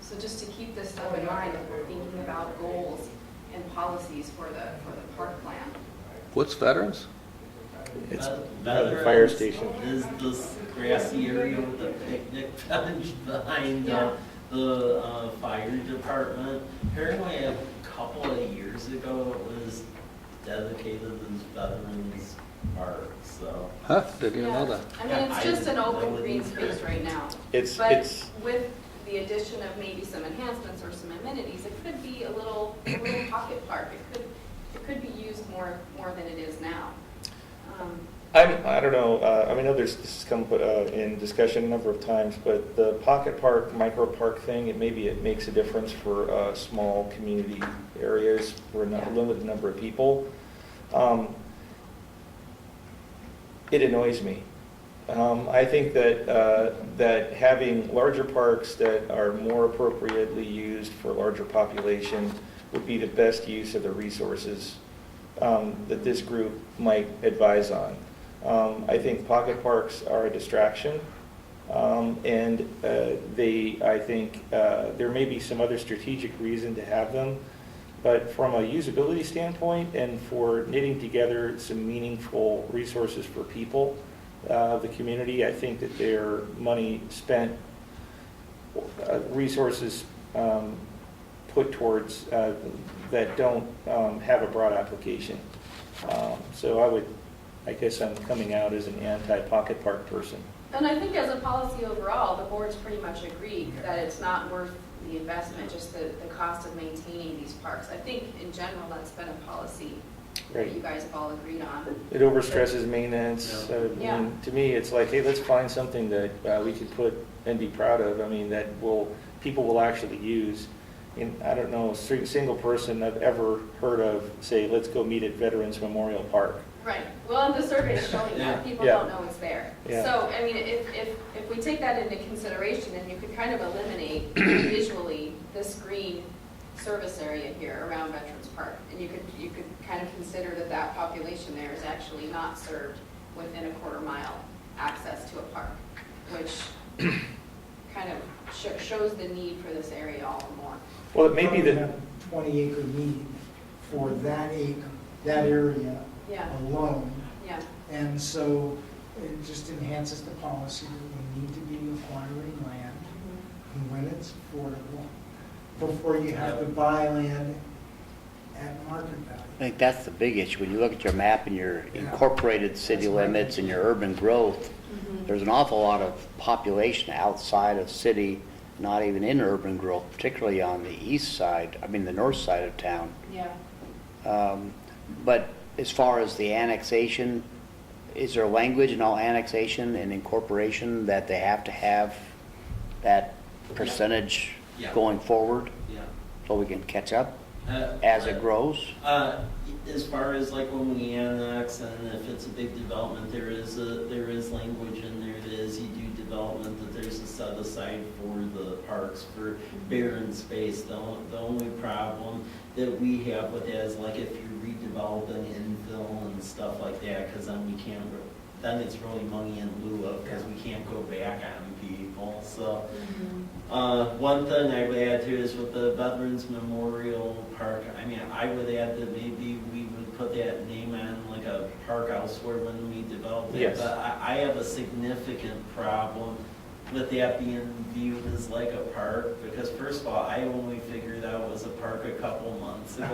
So just to keep this stuff in mind as we're thinking about goals and policies for the park plan. What's veterans? It's Veterans the fire station. Is this grassy area with the picnic bench behind Yeah. the fire department? Apparently a couple of years ago it was dedicated as Veterans Park, so. Huh? Didn't even know that. It's just an open green space right now. But with the addition of maybe some enhancements or some amenities, it could be a little pocket park. It could be used more than it is now. I don't know, I know this has come in discussion a number of times, but the pocket park, micro park thing, it makes a difference for small community areas where not a limited number of people. It annoys me. I think that having larger parks that are more appropriately used for larger population would be the best use of the resources that this group might advise on. I think pocket parks are a distraction, and I think there may be some other strategic reason to have them, but from a usability standpoint and for knitting together some meaningful resources for people of the community, I think that their money spent, resources put towards that don't have a broad application. So I guess I'm coming out as an anti-pocket park person. And I think as a policy overall, the board's pretty much agreed that it's not worth the investment, just the cost of maintaining these parks. I think in general, that's been a policy that Right. you guys have all agreed on. It overstresses maintenance. Yeah. To me, it's like, hey, let's find something that we could put and be proud of. I mean, that people will actually use. And I don't know a single person I've ever heard of say, let's go meet at Veterans Memorial Park. Right, well, and the survey's showing that, people Yeah. don't know it's there. Yeah. So, I mean, if we take that into consideration, then you could kind of eliminate visually this green service area here around Veterans Park. And you could kind of consider that population there is actually not served within a quarter-mile access to a park, which kind of shows the need for this area all the more. Well, it may be Probably that, have a 20-acre need for that area Yeah, alone. yeah, And so it just enhances the policy that we need to be acquiring land when it's affordable, before you have to buy land at market value. I think that's the big issue. When you look at your map and your incorporated city That's right. limits and your urban growth, there's an awful lot of population outside of city, not even in urban growth, particularly on the east side, I mean the north side of town. yeah. But as far as the annexation, is there language in all annexation and incorporation that they have to have that percentage Yeah. going forward Yeah. so we can catch up Uh, as it grows? As far as like when we annex and if it's a big development, there is language in there that is you do development, that there's a set aside for the parks for barren space. The only problem that we have with that is like if you're redeveloping infill and stuff like that, because then we can't, then it's really money in lieu of, because we can't go back on people. So one thing I would add to is with the Veterans Memorial Park, I mean, I would add that maybe we would put that name on like a park elsewhere when we develop it. Yes. But I have a significant problem with that being viewed as like a park, because first of all, I only figured out it was a park a couple months ago.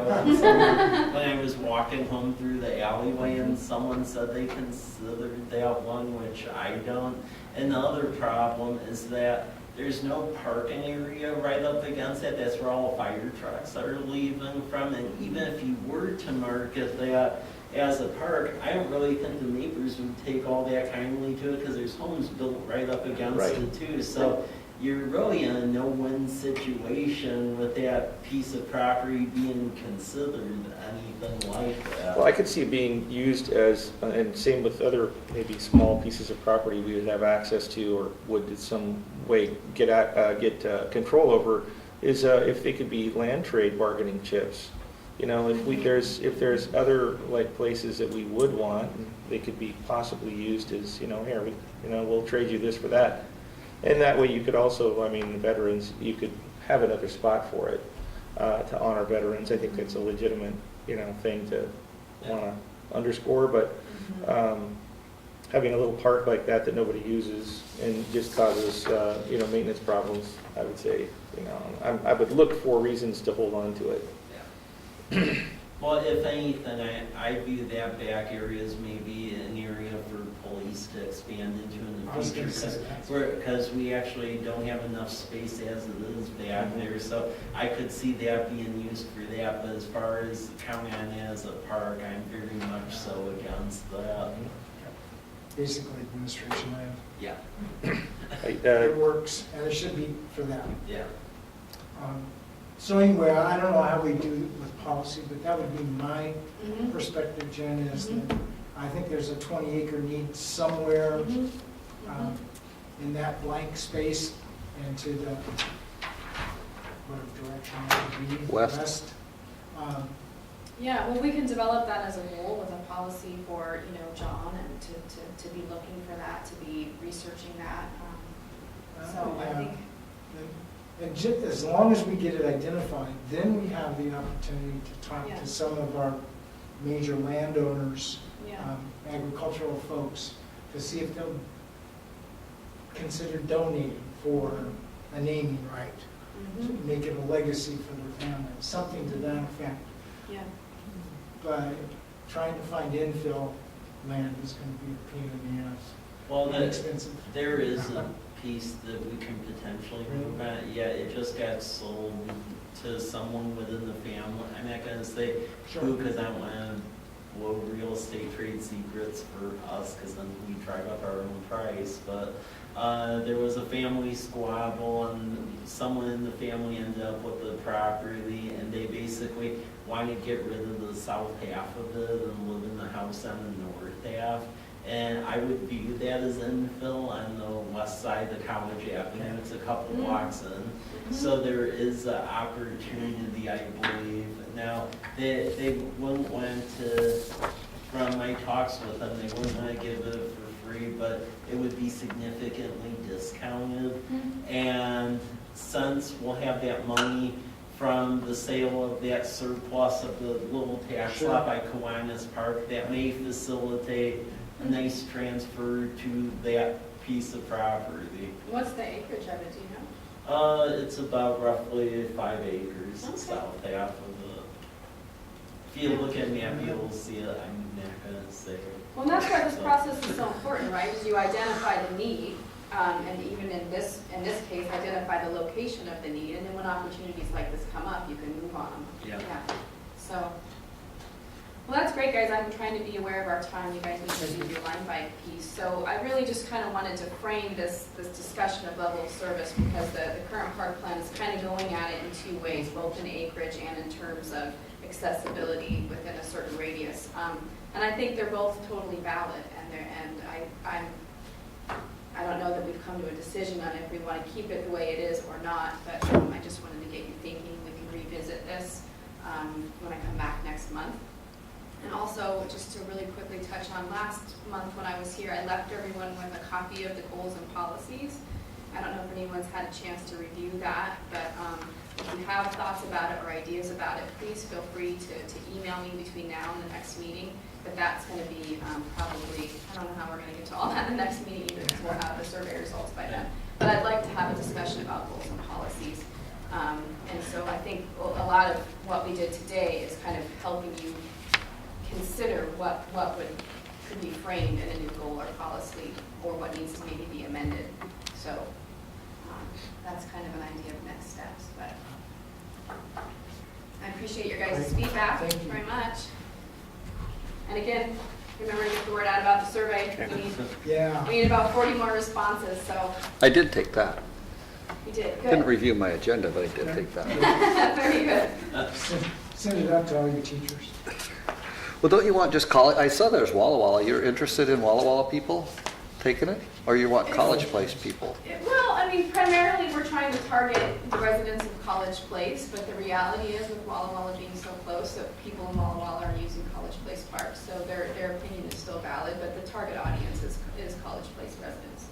When I was walking home through the alleyway and someone said they considered that one, which I don't. And the other problem is that there's no parking area right up against it. That's where all fire trucks are leaving from. And even if you were to market that as a park, I don't really think the neighbors would take all that kindly to it, because there's homes built right up against Right. it too. So you're really in a no-win situation with that piece of property being considered anything like that. well, I could see it being used as, and same with other maybe small pieces of property we would have access to or would in some way get control over, is if they could be land trade bargaining chips. You know, if there's other like places that we would want, they could be possibly used as, here, we'll trade you this for that. And that way you could also, I mean, veterans, you could have another spot for it, to honor veterans. I think that's a legitimate, thing to want to underscore, but having a little park like that nobody uses and just causes, maintenance problems, I would say, I would look for reasons to hold on to it. Well, if anything, I view that back area as maybe an area for police to expand into in I the was future. gonna say that. Because we actually don't have enough space as it is back there, so I could see that being used for that. But as far as counting on it as a park, I'm very much so against that. Basically administration land. Yeah. It works, and it should be for that. Yeah. So anyway, I don't know how we do with policy, but that would be my perspective, Jen, is that I think there's a 20-acre need somewhere in that blank space and to the, what direction it would be? West. Yeah, well, we can develop that as a goal with a policy for, John, and to be looking for that, to be researching that. So I think. And as long as we get it identified, then we have the opportunity to talk Yeah. to some of our major landowners, Yeah. agricultural folks, to see if they'll consider donating for a naming right, to make it a legacy for their family, something to that effect. Yeah. By trying to find infill land is gonna be a pain in the ass. Well, And expensive. there is a piece that we can potentially move on. Yeah, it just got sold to someone within the family. I'm not gonna say who, because I don't want to blow real estate trade secrets for us, because then we drive up our own price. But there was a family squabble, and someone in the family ended up with the property, and they basically wanted to get rid of the south half of it and live in the house on the north half. And I would view that as infill on the west side of College Avenue. It's a couple blocks in. So there is an opportunity, I believe. Now, they wouldn't want to, from my talks with them, they wouldn't want to give it for free, but it would be significantly discounted. And since we'll have that money from the sale of that surplus of the little tax lot by Kiwanis Park, that may facilitate a nice transfer to that piece of property. What's the acreage of it, do you know? It's about roughly 5 acres, Okay. south half of it. If you look at map, you'll see it. I'm not gonna say it. Well, and that's why this process is so important, right? Is you identify the need, and even in this case, identify the location of the need, and then when opportunities like this come up, you can move on them. Yeah. So, well, that's great, guys. I'm trying to be aware of our time. You guys need to do your line bike piece. So I really just kind of wanted to frame this discussion of level of service, because the current park plan is kind of going at it in two ways, both in acreage and in terms of accessibility within a certain radius. And I think they're both totally valid, I don't know that we've come to a decision on if we want to keep it the way it is or not, but I just wanted to get you thinking. We can revisit this when I come back next month. And also, just to really quickly touch on last month when I was here, I left everyone with a copy of the goals and policies. I don't know if anyone's had a chance to review that, but if you have thoughts about it or ideas about it, please feel free to email me between now and the next meeting. But that's going to be probably, I don't know how we're going to get to all that in the next meeting either, because we'll have the survey results by then. But I'd like to have a discussion about goals and policies. And so I think a lot of what we did today is kind of helping you consider what could be framed in a new goal or policy, or what needs to maybe be amended. So that's kind of an idea of next steps. But I appreciate your guys' feedback very much. And again, remember to get the word out about the survey. We need about 40 more responses. So I did take that. you did good. Didn't review my agenda, but I did take that. Very good. Send it out to all your teachers. Well, don't you want just college? I saw there's Walla Walla. You're interested in Walla Walla people taking it? Or you want College Place people? Well, I mean, primarily we're trying to target the residents of College Place, but the reality is with Walla Walla being so close that people in Walla Walla are using College Place Park, so their opinion is still valid, but the target audience is College Place residents.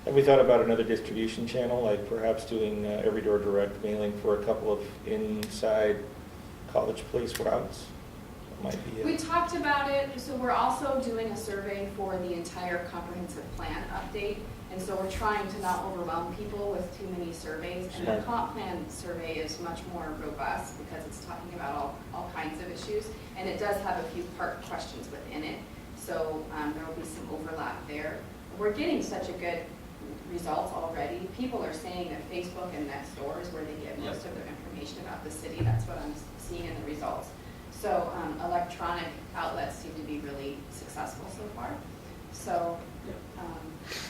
Have we thought about another distribution channel, like perhaps doing every door direct mailing for a couple of inside College Place routes? That might be We talked about it, so we're also doing a survey for the entire comprehensive plan update, and so we're trying to not overwhelm people with too many surveys. And the comp plan survey is much more robust because it's talking about all kinds of issues, and it does have a few park questions within it, so there will be some overlap there. We're getting such a good results already. People are saying that Facebook and Nextdoor is where they get most of their information about the city. That's what I'm seeing in the results. So electronic outlets seem to be really successful so far. So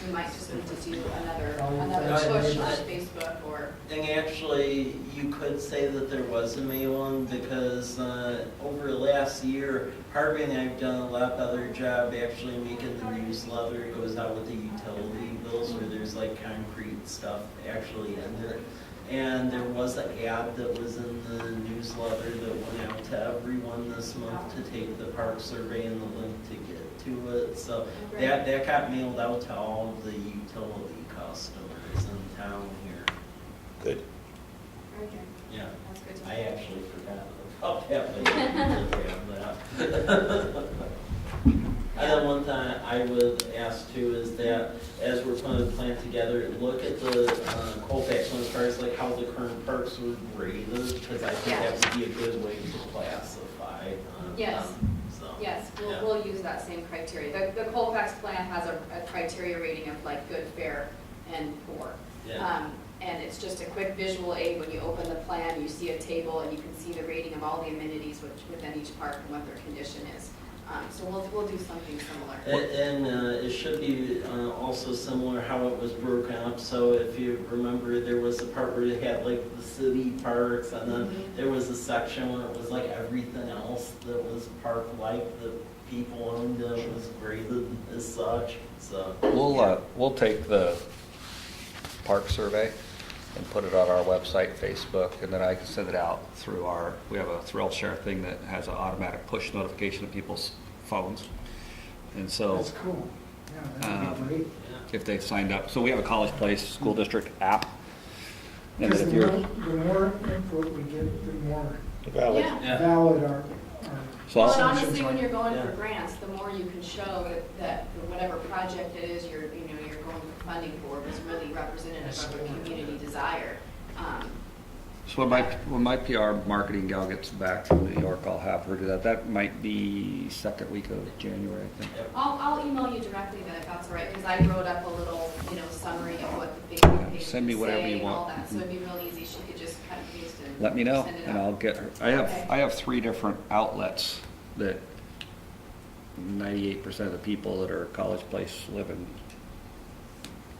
we might just need to do another push on Facebook or. And actually, you could say that there was a mailing because over the last year, Harvey and I have done a lot better job actually making the newsletter. It goes out with the utility bills where there's like concrete stuff actually in it. And there was an ad that was in the newsletter that went out to everyone this month to take the park survey and the link to get to it. So that got mailed out to all of the utility customers in town here. good. Very good. Yeah. That's good to I know. actually forgot about that, but I did have that. And then one thing I would ask too is that as we're putting the plan together, look at the Colfax one as far as like how the current parks were graded, because I think that would be a good way to classify Yes. them. So. Yes, Yeah. We'll use that same criteria. The Colfax plan has a criteria rating of like good, fair, and poor. Yeah. And it's just a quick visual aid. When you open the plan, you see a table and you can see the rating of all the amenities within each park and what their condition is. So we'll do something similar. And it should be also similar how it was broken up. So if you remember, there was a part where it had like the city parks, and then there was a section where it was like everything else that was park-like that people owned that was graded as such. So We'll take the park survey and put it on our website, Facebook, and then I can send it out through we have a Thrill Share thing that has an automatic push notification of people's phones. And so That's cool. Yeah, that'd be great. if they've signed up, so we have a College Place School District app. And Because then if the you're, more input we get, the more Valid. Yeah. valid our So Well, I'll- and honestly, when you're going Yeah. for grants, the more you can show that whatever project it is you're going for funding for was really representative of a community desire. So when my PR marketing gal gets back from New York, I'll have her do that. That might be second week of January, I think. I'll email you directly then if that's all right, because I wrote up a little, summary of what the Facebook page Send me would whatever say you and all want. that, so it'd be real easy. She could just cut and paste and Let me know, send it and out. I'll get her. Okay. I have 3 different outlets that 98% of the people that are College Place live in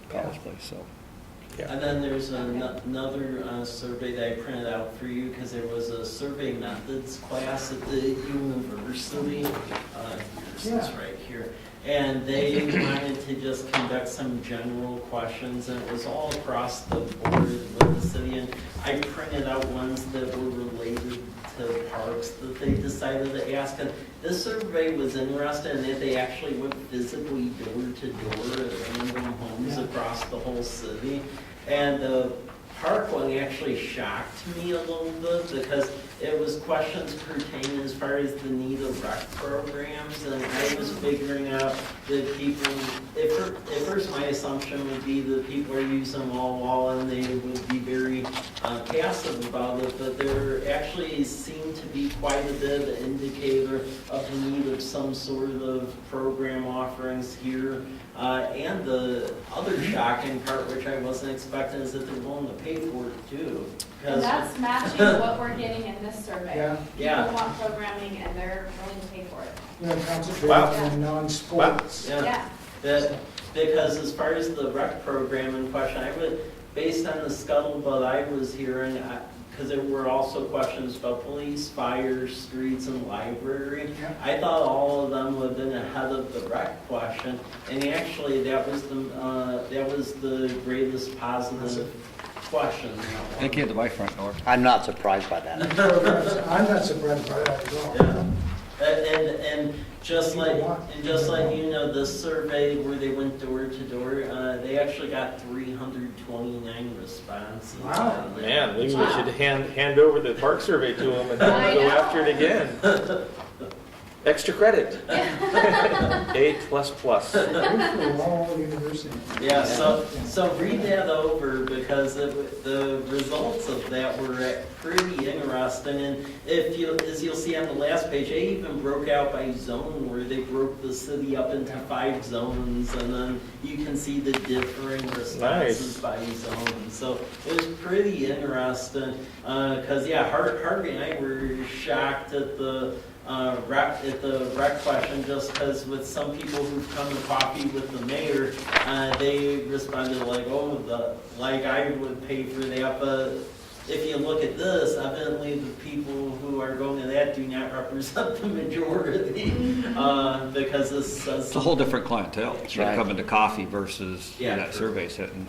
College Place, so. And then there's another survey that I printed out for you because there was a survey methods class at the university. This is right here. And they wanted to just conduct some general questions, and it was all across the board with the city. And I printed out ones that were related to parks that they decided to ask. And this survey was interesting in that they actually went physically door to door at random homes across the whole city. And the park one actually shocked me a little bit because it was questions pertaining as far as the need of rec programs, and I was figuring out that people, at first my assumption would be that people are using wall and they would be very passive about it, but there actually seemed to be quite a bit of indicator of the need of some sort of program offerings here. And the other shocking part, which I wasn't expecting, is that they're willing to pay for it too. And that's matching what we're getting in this survey. Yeah. Yeah. People want programming and they're willing to pay for it. Concentrate Wow. on non-sports. Yeah. Because as far as the rec program in question, based on the scuttlebutt I was hearing, because there were also questions about police, fire, streets, and library. Yeah. I thought all of them would have been ahead of the rec question, and actually that was the greatest positive question. They came to my front door. I'm not surprised by that. I'm not surprised by that at all. Yeah. And just like this survey where they went door to door, they actually got 329 responses. Wow. Man, maybe we should hand over the park survey to them and have I them go know. after it again. Extra credit. A++. Good for Wall University. Yeah, so read that over because the results of that were pretty interesting. And as you'll see on the last page, they even broke out by zone where they broke the city up into 5 zones, and then you can see the differing responses by zone. So it was pretty interesting because Harvey and I were shocked at the rec question, just because with some people who've come to coffee with the mayor, they responded like I would pay for that, but if you look at this, evidently the people who are going to that do not represent the majority, because this says... It's a whole different clientele. It's right. coming to coffee versus Yeah, that true. survey's hitting.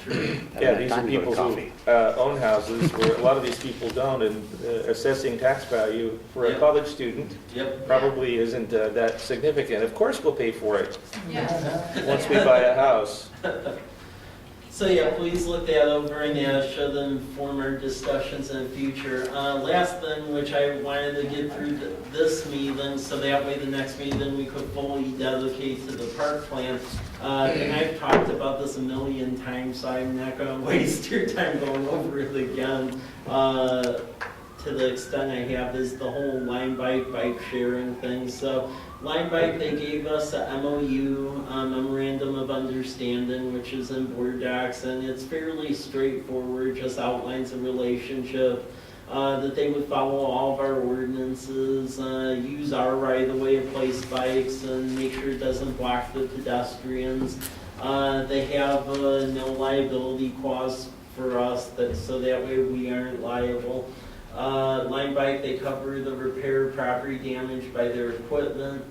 Yeah, these are people who own houses where a lot of these people don't, and assessing tax value for a Yep. college student Yep. probably isn't that significant. Of course we'll pay for it Yeah. once we buy a house. So please look that over, and should inform our discussions in the future. Last thing, which I wanted to get through this meeting, so that way the next meeting we could fully dedicate to the park plan. And I've talked about this a million times, so I'm not going to waste your time going over it again to the extent I have is the whole line bike sharing thing. So line bike, they gave us a MOU, memorandum of understanding, which is in board docs, and it's fairly straightforward, just outlines a relationship. That they would follow all of our ordinances, use our right-of-way to place bikes, and make sure it doesn't block the pedestrians. They have no liability clause for us, so that way we aren't liable. Line bike, they cover the repair property damage by their equipment.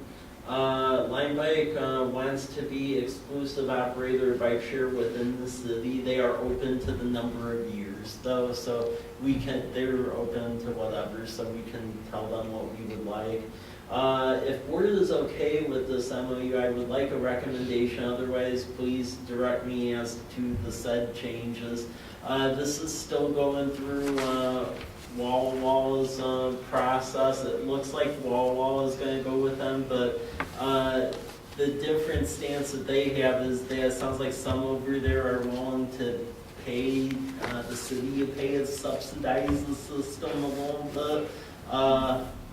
Line bike wants to be exclusive operator bike share within the city. They are open to the number of years though, so they're open to whatever, so we can tell them what we would like. If board is okay with this MOU, I would like a recommendation. Otherwise, please direct me as to the said changes. This is still going through Wall's process. It looks like Wall is going to go with them, but the different stance that they have is that it sounds like some over there are willing to pay the city to pay to subsidize the system a little bit.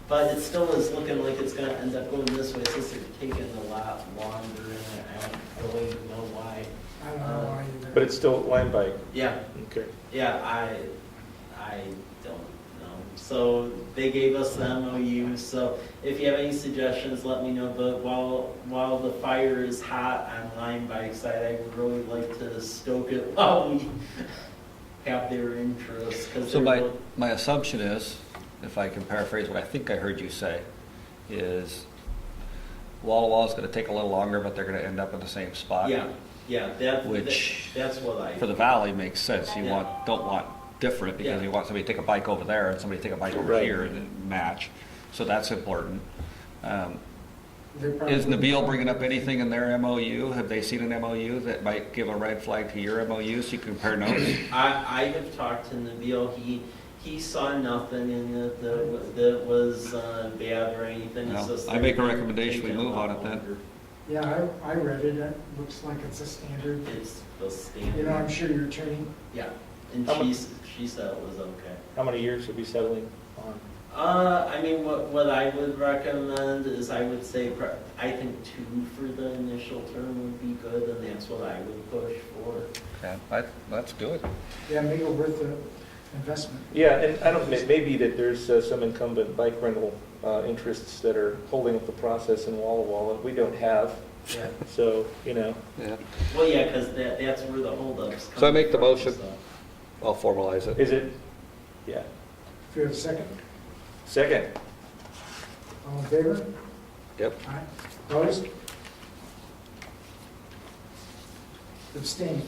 But it still is looking like it's going to end up going this way. It's just taking a lot longer, and I don't really know why. I don't know why either. But it's still line bike. Yeah, Okay. yeah, I don't know. So they gave us the MOU. So if you have any suggestions, let me know. But while the fire is hot on line bikes, I would really like to stoke it while we have their interest. So my assumption is, if I can paraphrase what I think I heard you say, is Walla is going to take a little longer, but they're going to end up in the same spot. Yeah, that's what I. For the valley makes sense. You Yeah. don't want different because Yeah. you want somebody to take a bike over there and somebody to take a bike over Right. here and match. So that's important. They're probably- Is Nabil bringing up anything in their MOU? Have they seen an MOU that might give a red flag to your MOU so you can compare notes? I have talked to Nabil. He saw nothing in it that was bad or anything. It's No. just I make a they're recommendation, we taking a move lot on it then. longer. Yeah, I read it. It looks like it's a standard. It's the standard. You know, I'm sure your attorney, Yeah, and How she mu- said it was okay. How many years will be settling on? I mean, what I would recommend is I would say, I think 2 for the initial term would be good, and that's what I would push for. Okay, that's good. yeah, make it worth the investment. Yeah, and I don't, maybe that there's some incumbent bike rental interests that are holding up the process in Walla Walla that we don't have. Yeah. So, you know, Yeah. Well, yeah, because that's where the holdups come So I make the from, motion. so. I'll formalize it. is it? Yeah. If you have a second, Second. all in favor? Yep. Aye. Opposed? Abstained.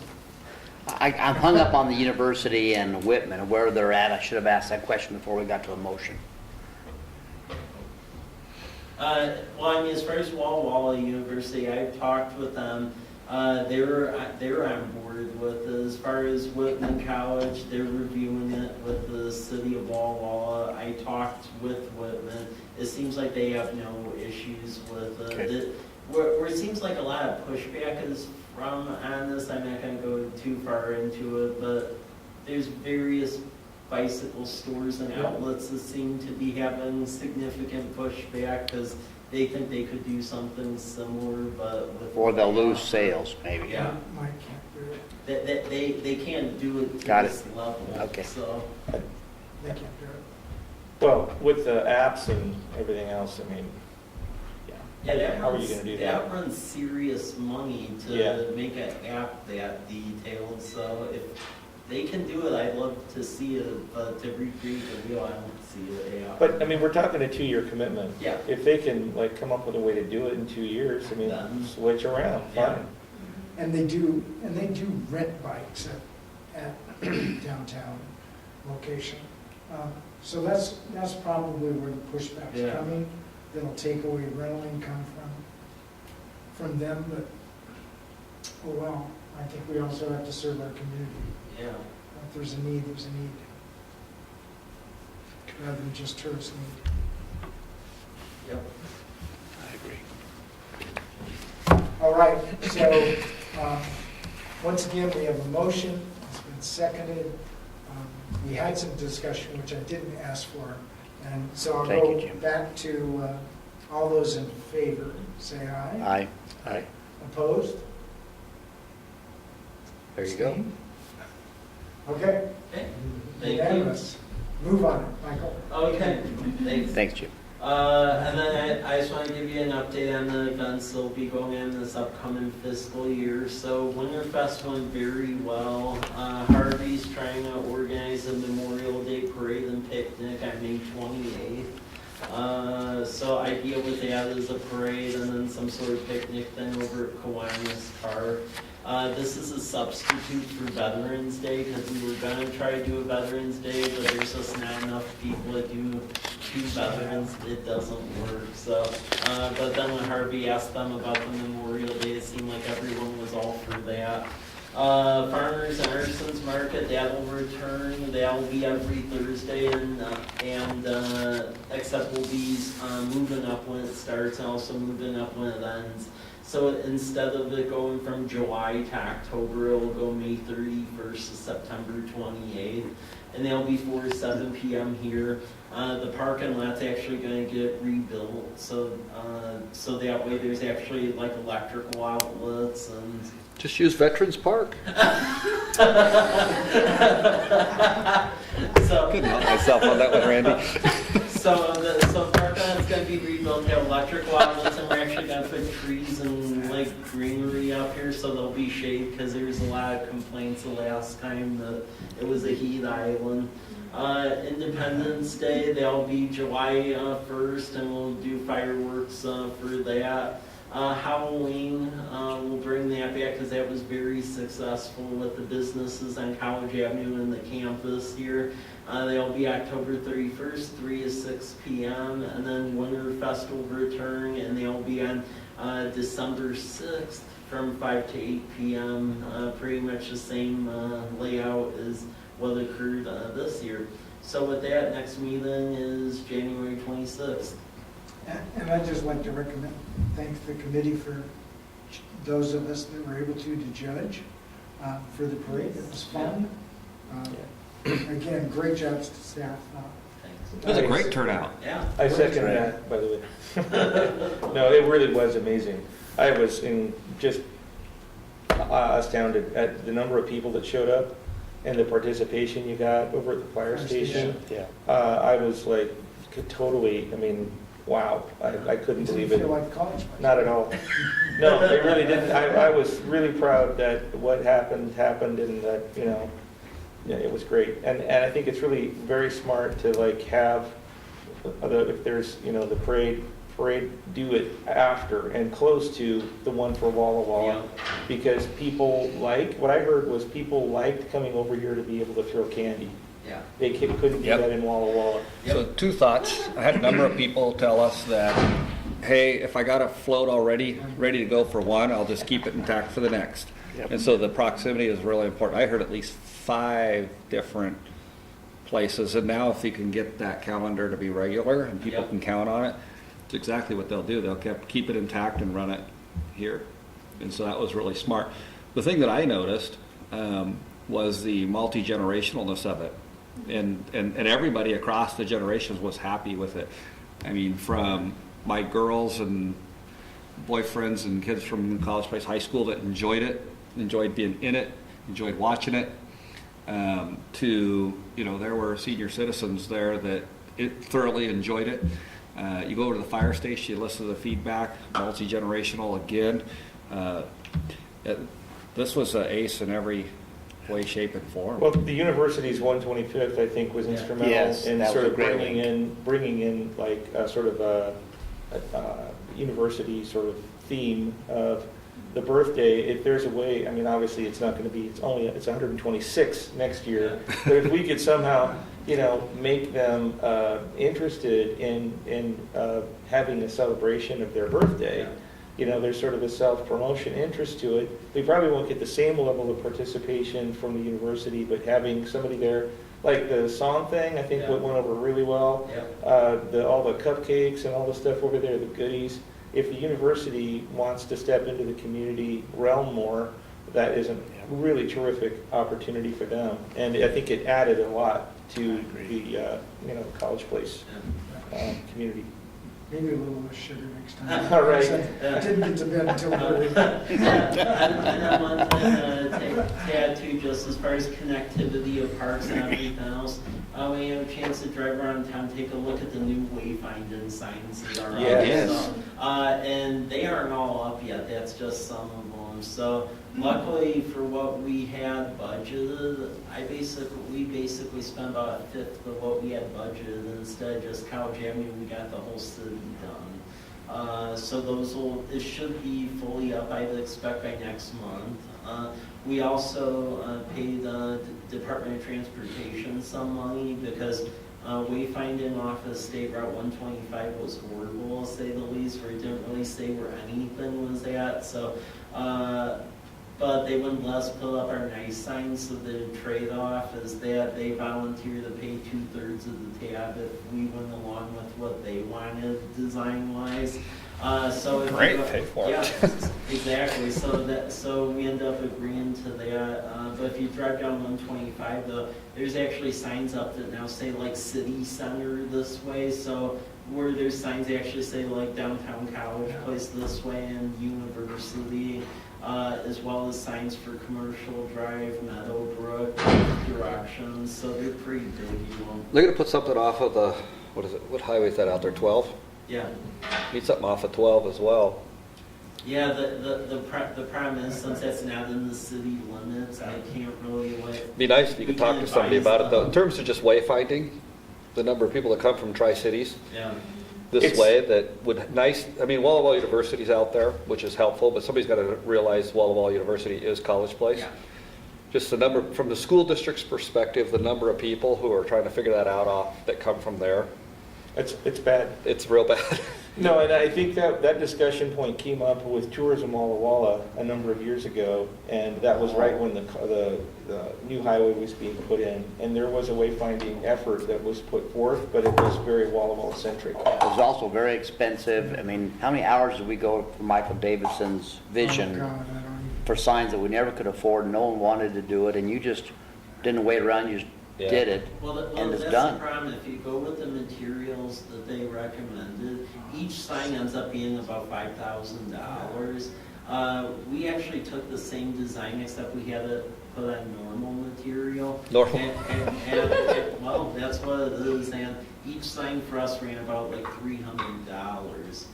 I'm hung up on the university and Whitman, and where they're at. I should have asked that question before we got to a motion. Well, I mean, as far as Walla University, I've talked with them. They're on board with it. As far as Whitman College, they're reviewing it with the city of Walla. I talked with Whitman. It seems like they have no issues with it. Okay. Where it seems like a lot of pushback is from on this, I'm not going to go too far into it, but there's various bicycle stores and outlets that seem to be having significant pushback because they think they could do something similar, but with Or they'll lose sales, maybe. Yeah. Mike can't do it. They can't do it to Got it. this level. Okay. So They can't do it. Well, with the apps and everything else, I mean, yeah, that how are you runs, going to do that? that runs serious money to Yeah. make an app that detailed. So if they can do it, I'd love to see it, but to recreate the wheel, I don't see it. Yeah. But, I mean, we're talking a 2-year commitment. Yeah. If they can, like, come up with a way to do it in 2 years, I mean, Done. switch around, Yeah. fine. And they do rent bikes at downtown location. So that's probably where the pushback's Yeah. coming. That'll take away rental income from them, but, oh well, I think we also have to serve our community. Yeah. If there's a need, there's a need. Rather than just tourist need. Yep. I agree. All right, so, once again, we have a motion, it's been seconded. We had some discussion, which I didn't ask for, and so I'll Thank you, go Jim. back to all those in favor, say aye. Aye. Opposed? There you go. Abstained? Okay, Okay, thank you. unanimous. Move on, Michael. Okay, thanks. Thanks, Jim. And then I just want to give you an update on the events that'll be going on this upcoming fiscal year. So Winterfest went very well. Harvey's trying to organize a Memorial Day parade and picnic on May 28th. So idea with that is a parade and then some sort of picnic thing over at Kiwanis Park. This is a substitute for Veterans Day because we were going to try to do a Veterans Day, but there's just not enough people to do two veterans. It doesn't work. So, but then when Harvey asked them about the Memorial Day, it seemed like everyone was all for that. Farmers and Artisans Market, that will return. That will be every Thursday, and except we'll be moving up when it starts and also moving up when it ends. So instead of it going from July to October, it will go May 31st to September 28th. And they'll be 4 to 7 p.m. here. The parking lot's actually going to get rebuilt, so that way there's actually like electrical outlets and. Just use Veterans Park. So. Couldn't help myself on that one, Randy. So the parking lot's going to be rebuilt, have electrical outlets, and we're actually going to put trees and like greenery up here so there'll be shade because there was a lot of complaints the last time that it was a heat island. Independence Day, that'll be July 1st, and we'll do fireworks for that. Halloween, we'll bring that back because that was very successful with the businesses on College Avenue and the campus here. They'll be October 31st, 3 to 6 p.m. And then Winterfest will return, and they'll be on December 6th from 5 to 8 p.m. Pretty much the same layout as what occurred this year. So with that, next meeting is January 26th. And I'd just like to thank the committee for those of us that were able to judge for the parade. It was fun. Again, great jobs to staff. Thanks. It was a great turnout. Yeah. I second that, by the way. No, it really was amazing. I was just astounded at the number of people that showed up and the participation you got over at the fire station. Yeah. I was like totally, wow, I couldn't Didn't believe it. feel like college. Not at all. No, they really didn't. I was really proud that what happened, and that, yeah, it was great. And I think it's really very smart to like have, if there's, the parade do it after and close to the one for Walla Walla. Yeah. Because what I heard was people liked coming over here to be able to throw candy. Yeah. They couldn't do Yep. that in Walla Walla. So 2 thoughts. I had a number of people tell us that, hey, if I got a float already ready to go for one, I'll just keep it intact for the next. Yep. And so the proximity is really important. I heard at least 5 different places, and now if you can get that calendar to be regular and people Yep. can count on it, it's exactly what they'll do. They'll keep it intact and run it here. And so that was really smart. The thing that I noticed was the multi-generationalness of it. And everybody across the generations was happy with it. I mean, from my girls and boyfriends and kids from College Place High School that enjoyed it, enjoyed being in it, enjoyed watching it, to, there were senior citizens there that thoroughly enjoyed it. You go over to the fire station, you listen to the feedback, multi-generational again. This was an ace in every way, shape, and form. Well, the university's 125th, I think, was Yeah. instrumental Yes, in that was sort a of great bringing in like sort of a university sort of theme of the birthday. If there's a way, obviously it's not going to be, it's 126 next year, but if we could somehow, make them interested in having a celebration of their birthday. There's sort of a self-promotion interest to it. We probably won't get the same level of participation from the university, but having somebody there, like the song thing, I think Yeah. went over really well. Yep. All the cupcakes and all the stuff over there, the goodies. If the university wants to step into the community realm more, that is a really terrific opportunity for them. And I think it added a lot to the, College Place community. Maybe a little less sugar next time. All right. I didn't get to bed until early. And then one thing to add to, just as far as connectivity of parks and everything else, when you have a chance to drive around town, take a look at the new wayfinding signs that are Yes. up. So, and they aren't all up yet, that's just some of them. So luckily for what we had budgeted, we basically spent about a fifth of what we had budgeted. Instead of just College Avenue, we got the whole city done. So it should be fully up, I'd expect by next month. We also paid the Department of Transportation some money because wayfinding off of State Route 125 was horrible, to say the least, where it didn't really say where anything was at. So, but they wouldn't let us put up our nice signs, so the trade-off is that they volunteer to pay 2/3 of the tab if we went along with what they wanted design-wise. So if Great, you, pay for it. Yeah, exactly. So we end up agreeing to that. But if you drive down 125, there's actually signs up that now say like City Center this way. So where there's signs that actually say like Downtown College Place this way and University, as well as signs for Commercial Drive, Meadowbrook directions. So they're pretty big. You won't. They're gonna put something off of the, what highway is that out there, 12? Yeah. Need something off of 12 as well. Yeah, the problem is, since that's not in the city limits, I can't really Be nice if you could talk to somebody about it though. In terms of just wayfinding, the number of people that come from Tri-Cities Yeah. this way that would Walla Walla University's out there, which is helpful, but somebody's got to realize Walla Walla University is College Place. Yeah. Just the number, from the school district's perspective, the number of people who are trying to figure that out that come from there, It's bad. it's real bad. No, and I think that discussion point came up with Tourism Walla Walla a number of years ago, and that was right when the new highway was being put in, and there was a wayfinding effort that was put forth, but it was very Walla Walla centric. It was also very expensive. I mean, how many hours did we go for Michael Davidson's vision Oh, God, I don't even. for signs that we never could afford, no one wanted to do it, and you just didn't wait around, you just did it, and it's that's done. the problem. If you go with the materials that they recommended, each sign ends up being about $5,000. We actually took the same design, except we had it put on normal material. Normal. Well, that's what it is, and each sign for us ran about like $300.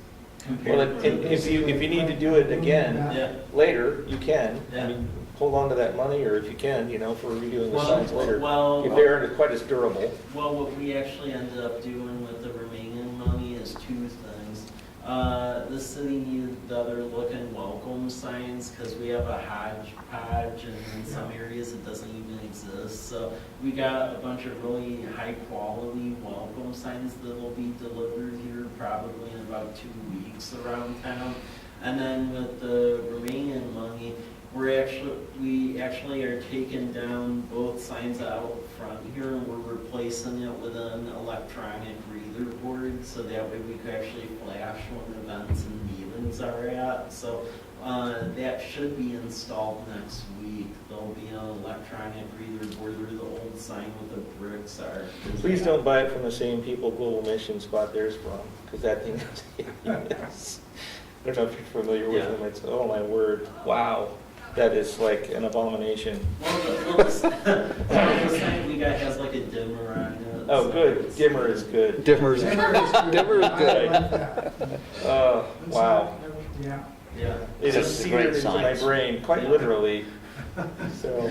Well, and if you need to do it again Yeah. later, you can. Yeah. I mean, hold on to that money, or if you can, for redoing the signs later. Well, If they aren't quite as durable. Well, what we actually ended up doing with the remaining money is two things. The city needed better looking welcome signs because we have a hodgepodge, and in some areas it doesn't even exist. So we got a bunch of really high quality welcome signs that will be delivered here probably in about 2 weeks around town. And then with the remaining money, we actually are taking down both signs out front here, and we're replacing it with an electronic reader board, so that way we could actually flash when events and meetings are at. So that should be installed next week. There'll be an electronic reader board where the old sign with the bricks are. Please don't buy it from the same people Global Mission bought theirs from, because that thing is, I don't know if you're familiar with them. It's, oh my word, wow. That is like an abomination. Well, the sign we got has like a dimmer on it. Oh, good. Dimmer is good. Dimmer is Dimmer is good. Dimmer is I good. like that. Wow. Yeah. Yeah. It That's is the seared great into my signs. brain, quite literally. So,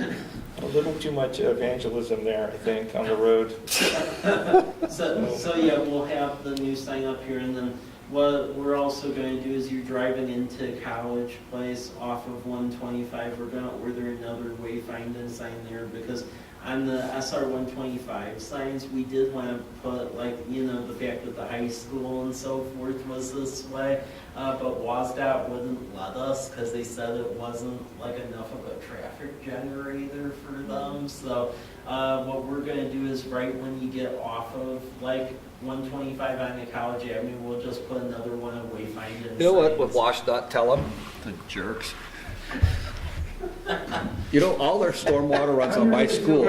a little too much evangelism there, I think, on the road. So yeah, we'll have the new sign up here, and then what we're also going to do is you're driving into College Place off of 125, we're going to order another wayfinding sign there, because on the SR 125 signs, we did want to put the fact that the high school and so forth was this way, but WASDOT wouldn't let us because they said it wasn't enough of a traffic generator for them. So what we're going to do is right when you get off of 125 on the College Avenue, we'll just put another one of wayfinding. You know what, with WashDOT, tell them, the jerks. You know, all their stormwater runs on my school.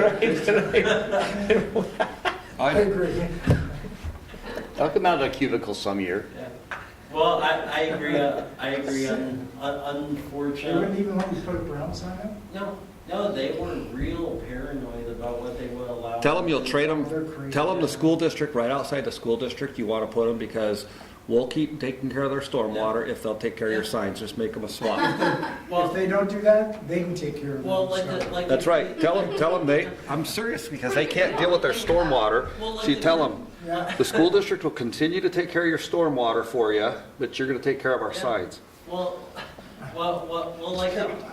I agree. I'll come out of a cubicle some year. Yeah. Well, I agree, They unfortunately. wouldn't even let you put a brown sign up? No, they were real paranoid about what they would allow. Tell them you'll trade They're them, crazy. tell them the school district, right outside the school district, you want to put them because we'll keep taking care of their stormwater if they'll take care of your signs, just make them a swap. If they don't do that, they can take care of Well, themselves. like. That's right, tell them I'm serious, because they can't deal with their stormwater. So you tell them, Yeah. the school district will continue to take care of your stormwater for you, but you're gonna take care of our signs. Well,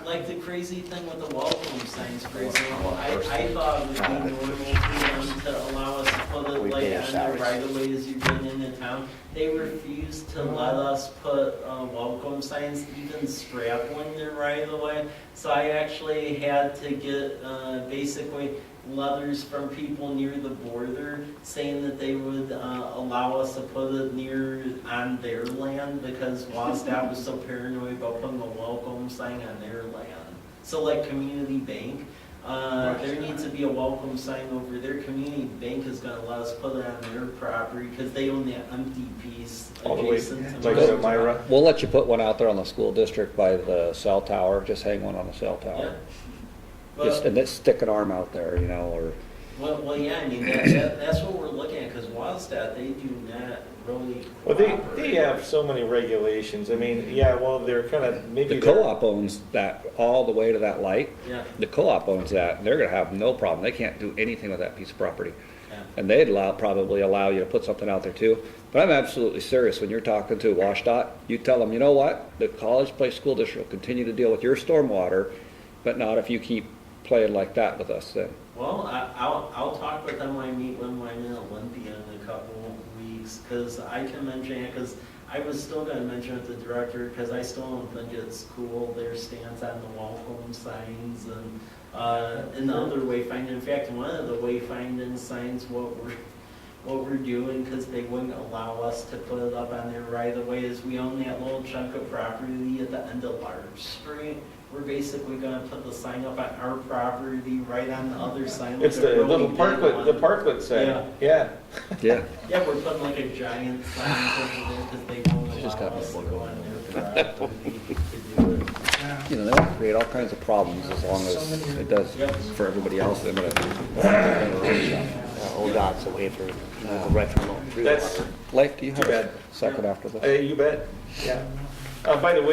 like the crazy thing with the welcome signs, for example, I thought it would be normal for them to allow us to put it We like pay our on the salaries. right of way as you're getting into town. They refused to let us put welcome signs even straddling their right of the way. So I actually had to get basically letters from people near the border saying that they would allow us to put it near on their land because Wastow was so paranoid about putting a welcome sign on their land. So like Community Bank, there needs to be a welcome sign over there. Community Bank is gonna let us put it on their property because they own that empty piece All the way, adjacent to like my- the Myra. We'll let you put one out there on the school district by the cell tower, just hang one on the cell Yeah. tower. Well- Just, and then stick an arm out there, you know, or. Well, yeah, I mean, that's what we're looking at, because Wastow, they do not really. Well, they cooperate. have so many regulations. I mean, yeah, well, they're kind of, maybe The they're. co-op owns that all the way to that light. Yeah, The co-op owns that, and they're gonna have no problem. They can't do anything with that piece of property. yeah. And they'd probably allow you to put something out there too. But I'm absolutely serious, when you're talking to WashDOT, you tell them, you know what? The College Place School District will continue to deal with your stormwater, but not if you keep playing like that with us then. Well, I'll talk with them when I meet when I'm in Olympia in a couple of weeks, because I can mention it, because I was still gonna mention it to the director, because I still don't think it's cool, their stance on the welcome signs and the other wayfinding. In fact, one of the wayfinding signs, what we're doing, because they wouldn't allow us to put it up on their right of way, is we own that little chunk of property at the end of Large Street. We're basically gonna put the sign up on our property, right on the other sign. It's the little parklet, the parklet sign. Yeah. Yeah. Yeah, we're putting like a giant sign over there, because they won't Just allow got us to me. go on their property to do it. Yeah. You know, they want to create all kinds of problems as long as it does for everybody else. They're gonna. ODOT's a way for, right from through. That's, Leif, do you have Too bad. a second after this? you bet, yeah. By the way,